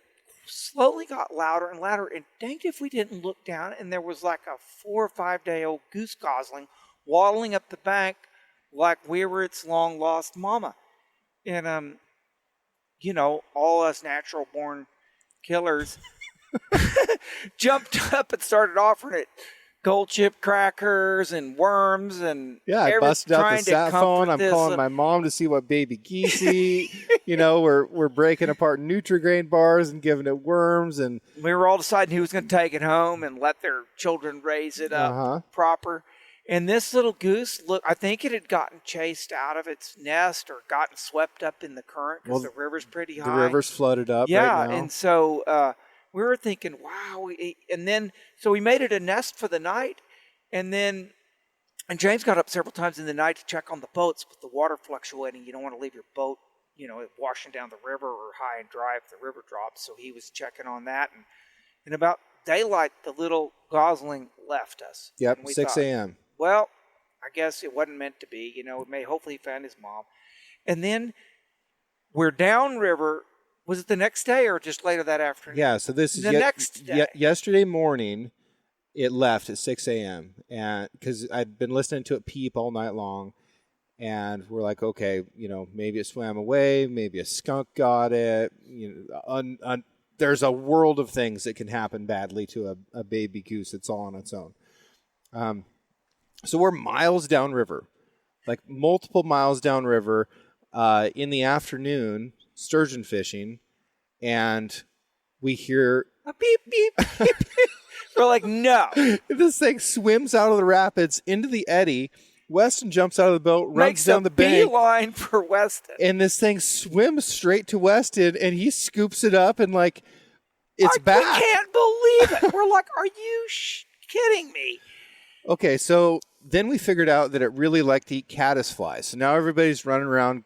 slowly got louder and louder, and danged if we didn't look down, and there was like a 4 or 5 day old goose gosling waddling up the bank like we were its long lost mama. And all us natural born killers jumped up and started offering it gold chip crackers and worms, and I busted out the sat phone. I'm calling my mom to see what baby geese eat. We're breaking apart Nutri-Grain bars and giving it worms, and we were all deciding who was going to take it home and let their children raise it up proper. And this little goose, I think it had gotten chased out of its nest or gotten swept up in the current because the river's pretty high. The river's flooded up. Yeah, right now. And so we were thinking, wow. So we made it a nest for the night. And James got up several times in the night to check on the boats with the water fluctuating. You don't want to leave your boat, washing down the river or high and dry if the river drops. So he was checking on that. And about daylight, the little gosling left us. Yep, 6 a.m. Well, I guess it wasn't meant to be. Hopefully he found his mom. And then we're downriver. Was it the next day or just later that afternoon? Yeah, so this is the next day. Yesterday morning, it left at 6 a.m. and because I'd been listening to it peep all night long, and we're like, okay, maybe it swam away, maybe a skunk got it. There's a world of things that can happen badly to a baby goose that's all on its own. So we're miles downriver, like multiple miles downriver, in the afternoon, sturgeon fishing, and we hear a beep, beep, beep. We're like, no. This thing swims out of the rapids into the eddy. Weston jumps out of the boat, runs down the bank. Makes a beeline for Weston. And this thing swims straight to Weston, and he scoops it up and it's back. I can't believe it. We're like, are you kidding me? Okay, so then we figured out that it really liked to eat caddisflies. So now everybody's running around,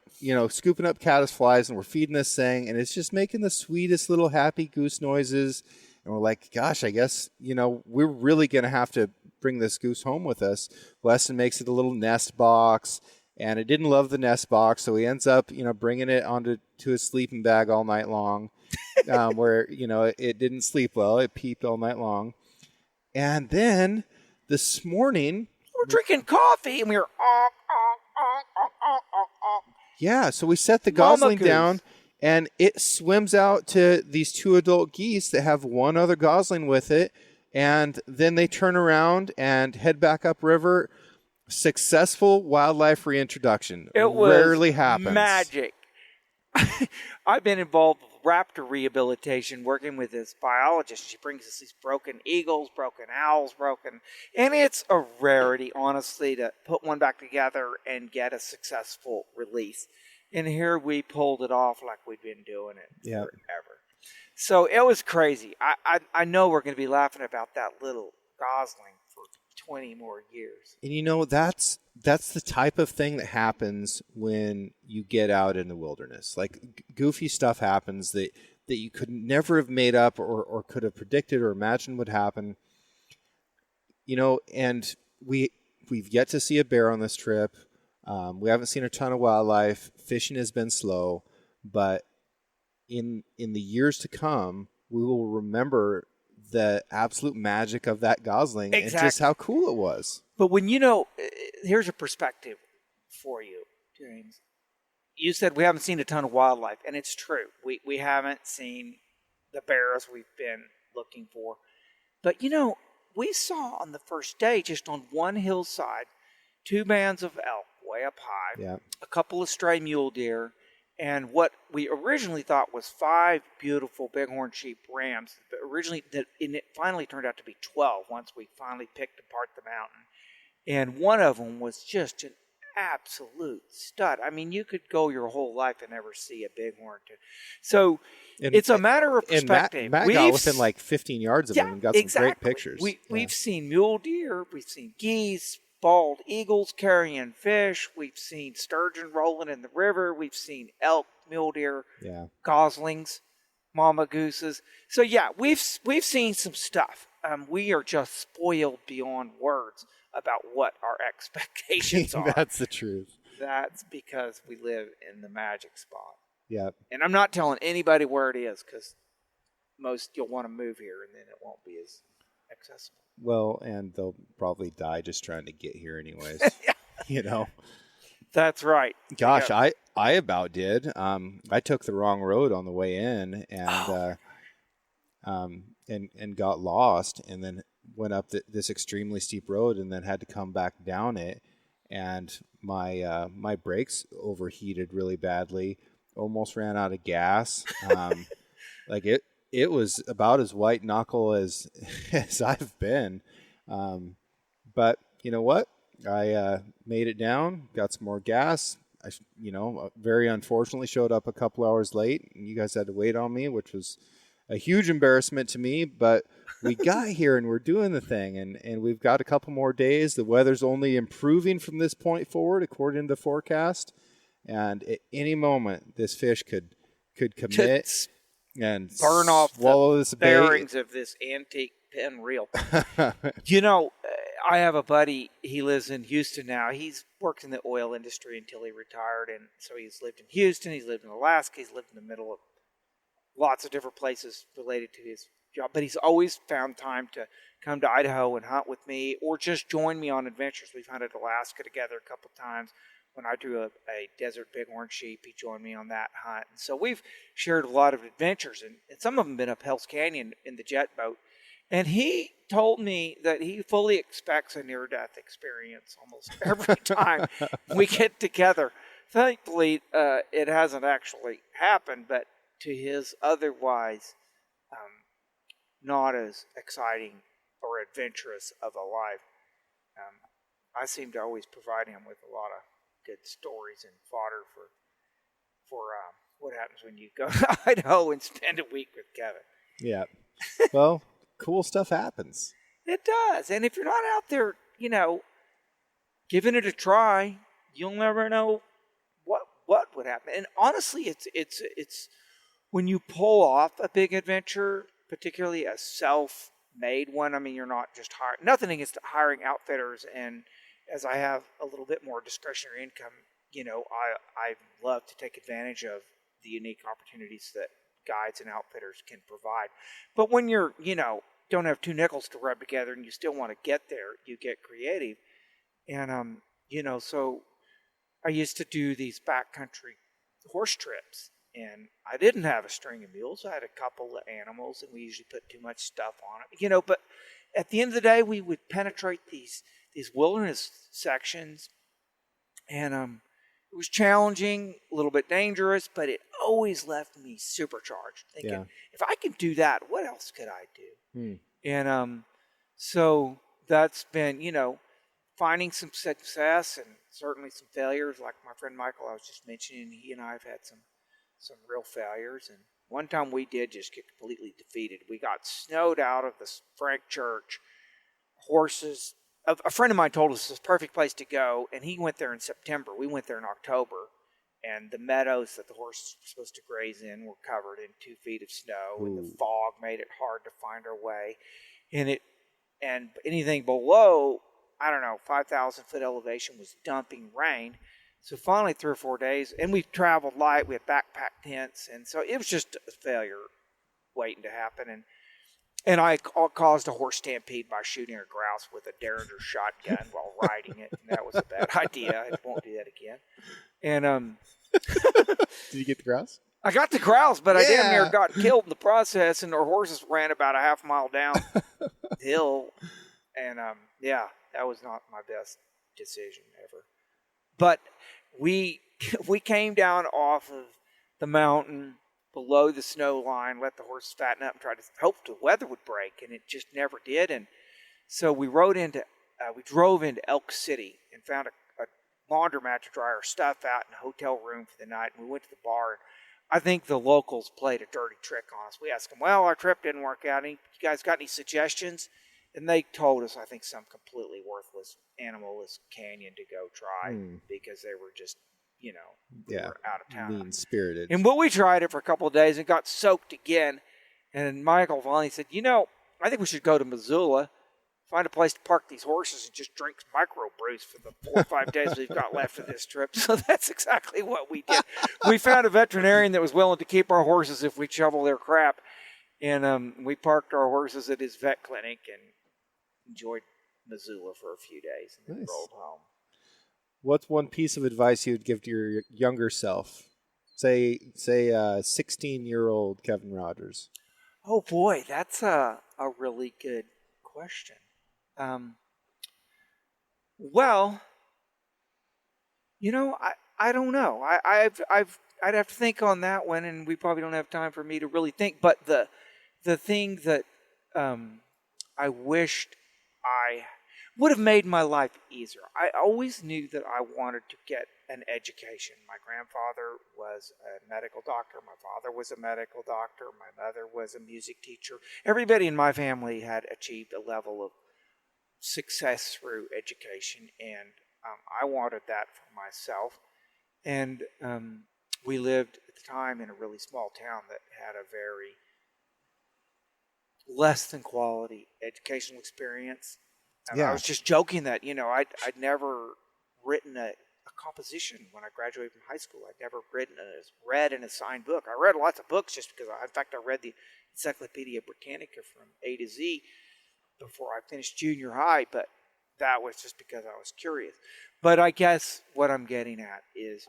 scooping up caddisflies, and we're feeding this thing, and it's just making the sweetest little happy goose noises. And we're like, gosh, I guess, we're really going to have to bring this goose home with us. Weston makes it a little nest box, and it didn't love the nest box, so he ends up, bringing it onto his sleeping bag all night long, where, it didn't sleep well. It peeped all night long. And then this morning, we're drinking coffee, and we were yeah, so we set the gosling down, and it swims out to these 2 adult geese that have one other gosling with it, and then they turn around and head back upriver. Successful wildlife reintroduction. It was rarely happens. Magic. I've been involved with raptor rehabilitation, working with this biologist. She brings us these broken eagles, broken owls, and it's a rarity, honestly, to put one back together and get a successful release. And here we pulled it off like we'd been doing it forever. So it was crazy. I know we're going to be laughing about that little gosling for 20 more years. And that's the type of thing that happens when you get out in the wilderness. Like goofy stuff happens that you could never have made up or could have predicted or imagined would happen. And we've yet to see a bear on this trip. We haven't seen a ton of wildlife. Fishing has been slow, but in the years to come, we will remember the absolute magic of that gosling and just how cool it was. But when here's a perspective for you, James. You said we haven't seen a ton of wildlife, and it's true. We haven't seen the bears we've been looking for. But, we saw on the first day, just on one hillside, 2 bands of elk way up high, a couple of stray mule deer, and what we originally thought was 5 beautiful bighorn sheep rams. But it finally turned out to be 12 once we finally picked apart the mountain. And one of them was just an absolute stud. I mean, you could go your whole life and never see a bighorn. So it's a matter of perspective. Matt got within like 15 yards of him and got some great pictures. We've seen mule deer, we've seen geese, bald eagles carrying fish, we've seen sturgeon rolling in the river, we've seen elk, mule deer, goslings, mama gooses. So we've seen some stuff. We are just spoiled beyond words about what our expectations are. That's the truth. That's because we live in the magic spot. Yeah. And I'm not telling anybody where it is, because you'll want to move here and then it won't be as accessible. Well, and they'll probably die just trying to get here anyways. That's right. Gosh, I about did. I took the wrong road on the way in and got lost, and then went up this extremely steep road and then had to come back down it, and my brakes overheated really badly, almost ran out of gas. Like it was about as white knuckle as I've been, but you know what, I made it down, got some more gas. I very unfortunately showed up a couple hours late, and you guys had to wait on me, which was a huge embarrassment to me, but we got here and we're doing the thing, and we've got a couple more days. The weather's only improving from this point forward, according to the forecast, and at any moment this fish could commit and burn off the bearings of this antique pen reel. I have a buddy, he lives in Houston now. He's worked in the oil industry until he retired, and so he's lived in Houston, he's lived in Alaska, he's lived in the middle of lots of different places related to his job, but he's always found time to come to Idaho and hunt with me, or just join me on adventures. We've hunted Alaska together a couple times. When I drew a desert bighorn sheep, he joined me on that hunt. And so we've shared a lot of adventures, and some of them been up Hell's Canyon in the jet boat. And he told me that he fully expects a near-death experience almost every time we get together. Thankfully, it hasn't actually happened, but to his otherwise not as exciting or adventurous of a life, I seem to always provide him with a lot of good stories and fodder for what happens when you go to Idaho and spend a week with Kevin. Yeah. Well, cool stuff happens. It does. And if you're not out there, giving it a try, you'll never know what would happen. And honestly, it's when you pull off a big adventure, particularly a self-made one. I mean, you're not just nothing against hiring outfitters, and as I have a little bit more discretionary income, I love to take advantage of the unique opportunities that guides and outfitters can provide. But when you're, don't have 2 nickels to rub together and you still want to get there, you get creative. And, so I used to do these backcountry horse trips, and I didn't have a string of mules. I had a couple of animals, and we usually put too much stuff on it, but at the end of the day, we would penetrate these wilderness sections, and it was challenging, a little bit dangerous, but it always left me supercharged, thinking, if I can do that, what else could I do? And so that's been, finding some success and certainly some failures. Like my friend Michael I was just mentioning, he and I have had some real failures, and one time we did just get completely defeated. We got snowed out of the Frank Church. Horses a friend of mine told us it's a perfect place to go, and he went there in September. We went there in October, and the meadows that the horses were supposed to graze in were covered in 2 feet of snow, and the fog made it hard to find our way. And anything below, I don't know, 5,000 foot elevation was dumping rain. So finally, 3 or 4 days, and we traveled light. We had backpack tents, and so it was just a failure waiting to happen. And I caused a horse stampede by shooting a grouse with a Derringer shotgun while riding it, and that was a bad idea. I won't do that again. And Did you get the grouse? I got the grouse, but I damn near got killed in the process, and our horses ran about a half mile down the hill. And that was not my best decision ever. But we came down off of the mountain below the snow line, let the horses fatten up, and tried to hope the weather would break, and it just never did. And so we drove into Elk City and found a laundromat to dry our stuff out in a hotel room for the night. And we went to the bar. And I think the locals played a dirty trick on us. We asked them, well, our trip didn't work out. You guys got any suggestions? And they told us, I think, some completely worthless animalless canyon to go try because they were just, we were out of town. Mean-spirited. And we tried it for a couple of days and got soaked again. And Michael finally said, I think we should go to Missoula, find a place to park these horses and just drink microbrews for the 4 or 5 days we've got left of this trip. So that's exactly what we did. We found a veterinarian that was willing to keep our horses if we shovel their crap. And we parked our horses at his vet clinic and enjoyed Missoula for a few days and then rolled home. What's one piece of advice you would give to your younger self? Say 16-year-old Kevin Rogers. Oh boy, that's a really good question. Well, I don't know. I'd have to think on that one, and we probably don't have time for me to really think. But the thing that I wished I would have made my life easier. I always knew that I wanted to get an education. My grandfather was a medical doctor. My father was a medical doctor. My mother was a music teacher. Everybody in my family had achieved a level of success through education, and I wanted that for myself. And we lived at the time in a really small town that had a very less than quality educational experience. I was just joking that, I'd never written a composition when I graduated from high school. I'd never read an assigned book. I read lots of books just because, I read the Encyclopedia Britannica from A to Z before I finished junior high, but that was just because I was curious. But I guess what I'm getting at is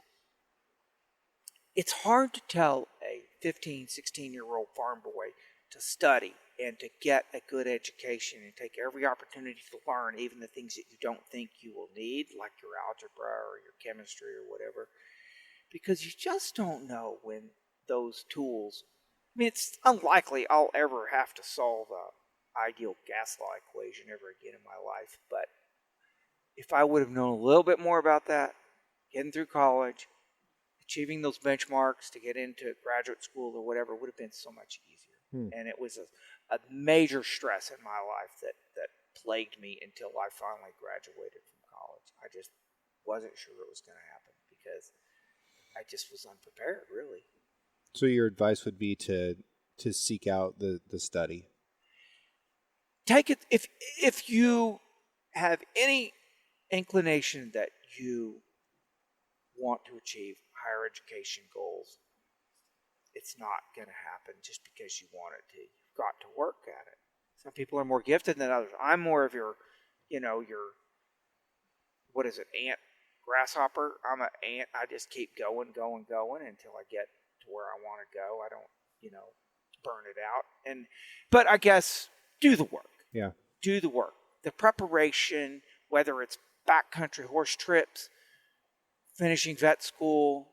it's hard to tell a 15, 16-year-old farm boy to study and to get a good education and take every opportunity to learn, even the things that you don't think you will need, like your algebra or your chemistry or whatever, because you just don't know when those tools, it's unlikely I'll ever have to solve a ideal gas law equation ever again in my life, but if I would have known a little bit more about that, getting through college, achieving those benchmarks to get into graduate school or whatever would have been so much easier. And it was a major stress in my life that plagued me until I finally graduated from college. I just wasn't sure it was going to happen because I just was unprepared, really. So your advice would be to seek out the study. Take it if you have any inclination that you want to achieve higher education goals, it's not going to happen just because you want it to. You've got to work at it. Some people are more gifted than others. I'm more of your what is it, ant, grasshopper? I'm an ant. I just keep going until I get to where I want to go. I don't, burn it out. But I guess do the work. Yeah. Do the work. The preparation, whether it's backcountry horse trips, finishing vet school,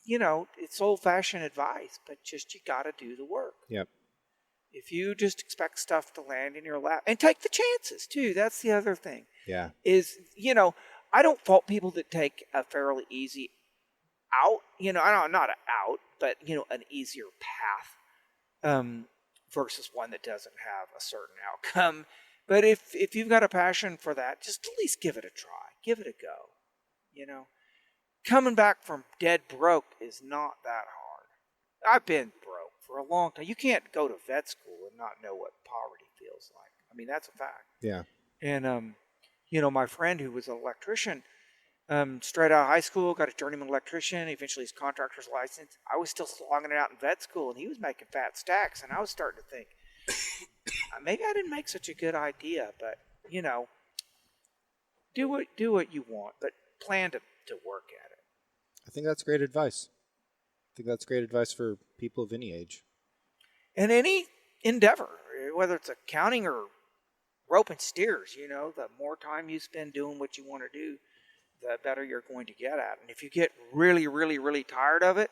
it's old-fashioned advice, but just you got to do the work. Yep. If you just expect stuff to land in your lap, and take the chances too. That's the other thing. Yeah. Is, I don't fault people that take a fairly easy out, not an out, but, an easier path versus one that doesn't have a certain outcome. But if you've got a passion for that, just at least give it a try. Give it a go. You know, coming back from dead broke is not that hard. I've been broke for a long time. You can't go to vet school and not know what poverty feels like. I mean, that's a fact. Yeah. And you know, my friend who was an electrician, straight out of high school, got a journeyman electrician, eventually his contractor's license. I was still slogging it out in vet school, and he was making fat stacks, and I was starting to think, maybe I didn't make such a good idea, but, you know, do what you want, but plan to work at it. I think that's great advice. I think that's great advice for people of any age. And any endeavor, whether it's accounting or roping steers, you know, the more time you spend doing what you want to do, the better you're going to get at. And if you get really, really, really tired of it,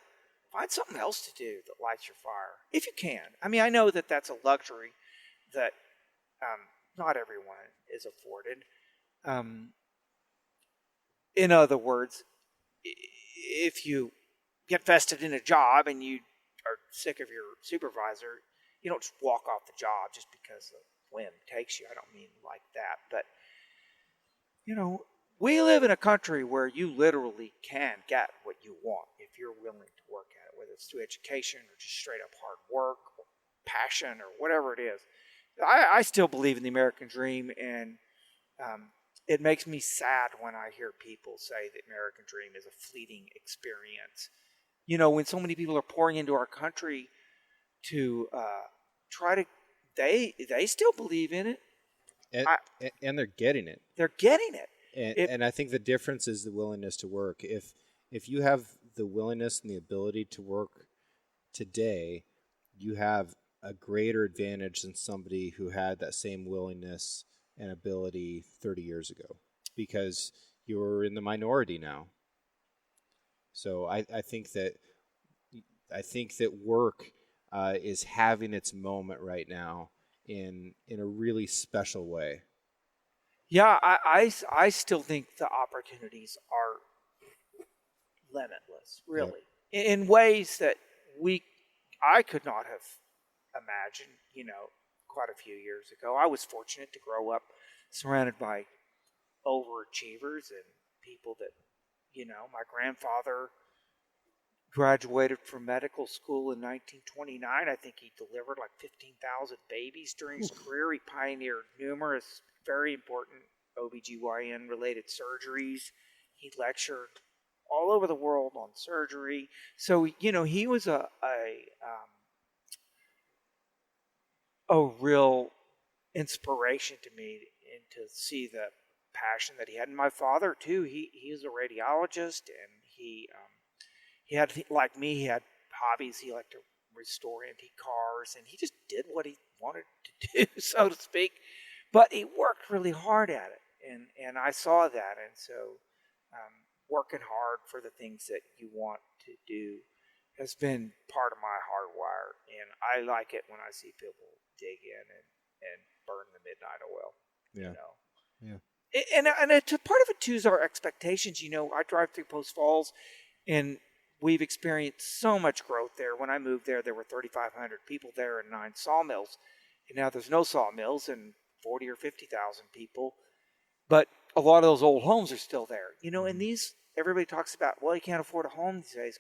find something else to do that lights your fire, if you can. I mean, I know that that's a luxury that not everyone is afforded. In other words, if you get vested in a job and you are sick of your supervisor, you don't just walk off the job just because the whim takes you. I don't mean like that. But, you know, we live in a country where you literally can get what you want if you're willing to work at it, whether it's through education or just straight up hard work or passion or whatever it is. I still believe in the American dream, and it makes me sad when I hear people say the American dream is a fleeting experience. You know, when so many people are pouring into our country to try to, they still believe in it. And they're getting it. They're getting it. And I think the difference is the willingness to work. If you have the willingness and the ability to work today, you have a greater advantage than somebody who had that same willingness and ability 30 years ago, because you're in the minority now. So I think that work is having its moment right now in a really special way. Yeah, I still think the opportunities are limitless, really, in ways that I could not have imagined, you know, quite a few years ago. I was fortunate to grow up surrounded by overachievers and people that, you know, my grandfather graduated from medical school in 1929. I think he delivered like 15,000 babies during his career. He pioneered numerous very important OBGYN related surgeries. He lectured all over the world on surgery. So, you know, he was a real inspiration to me, and to see the passion that he had. And my father too, he was a radiologist, and he had, like me, he had hobbies. He liked to restore antique cars, and he just did what he wanted to do, so to speak. But he worked really hard at it, and I saw that. And so working hard for the things that you want to do has been part of my hardwire, and I like it when I see people dig in and burn the midnight oil. Yeah. You know? Yeah. And it's a part of it too is our expectations. You know, I drive through Post Falls, and we've experienced so much growth there. When I moved there were 3,500 people there and 9 sawmills, and now there's no sawmills and 40 or 50,000 people. But a lot of those old homes are still there. You know, and everybody talks about, well, you can't afford a home these days.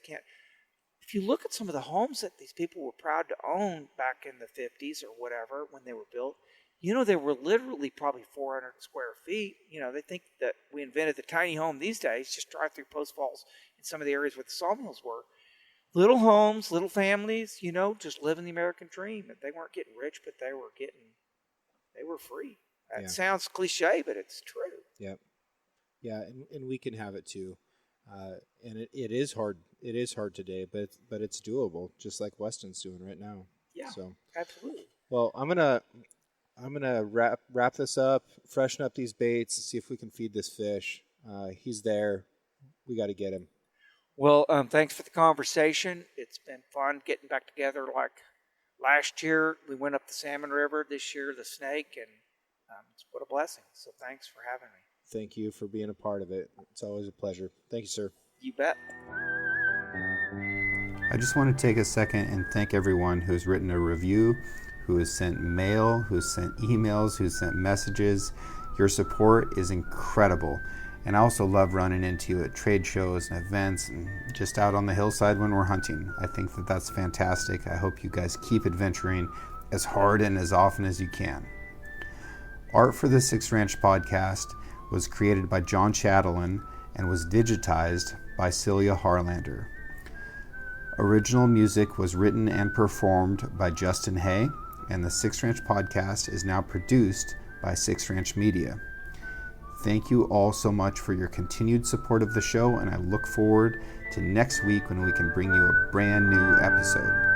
If you look at some of the homes that these people were proud to own back in the 50s or whatever, when they were built, you know, they were literally probably 400 square feet. You know, they think that we invented the tiny home these days. Just drive through Post Falls in some of the areas where the sawmills were. Little homes, little families, you know, just living the American dream. And they weren't getting rich, but they were free. That sounds cliche, but it's true. Yep. Yeah, and we can have it too. And it is hard. It is hard today, but it's doable, just like Weston's doing right now. Yeah, so absolutely. Well, I'm gonna wrap this up, freshen up these baits, see if we can feed this fish. He's there. We got to get him. Well, thanks for the conversation. It's been fun getting back together. Like last year, we went up the Salmon River. This year, the Snake, and what a blessing. So thanks for having me. Thank you for being a part of it. It's always a pleasure. Thank you, sir. You bet. I just want to take a second and thank everyone who's written a review who has sent mail, who has sent emails, who has sent messages. Your support is incredible. And I also love running into you at trade shows and events and just out on the hillside when we're hunting. I think that that's fantastic. I hope you guys keep adventuring as hard and as often as you can. Art for the Six Ranch podcast was created by John Chatelain and was digitized by Celia Harlander. Original music was written and performed by Justin Hay, and the Six Ranch podcast is now produced by Six Ranch Media. Thank you all so much for your continued support of the show, and I look forward to next week when we can bring you a brand new episode.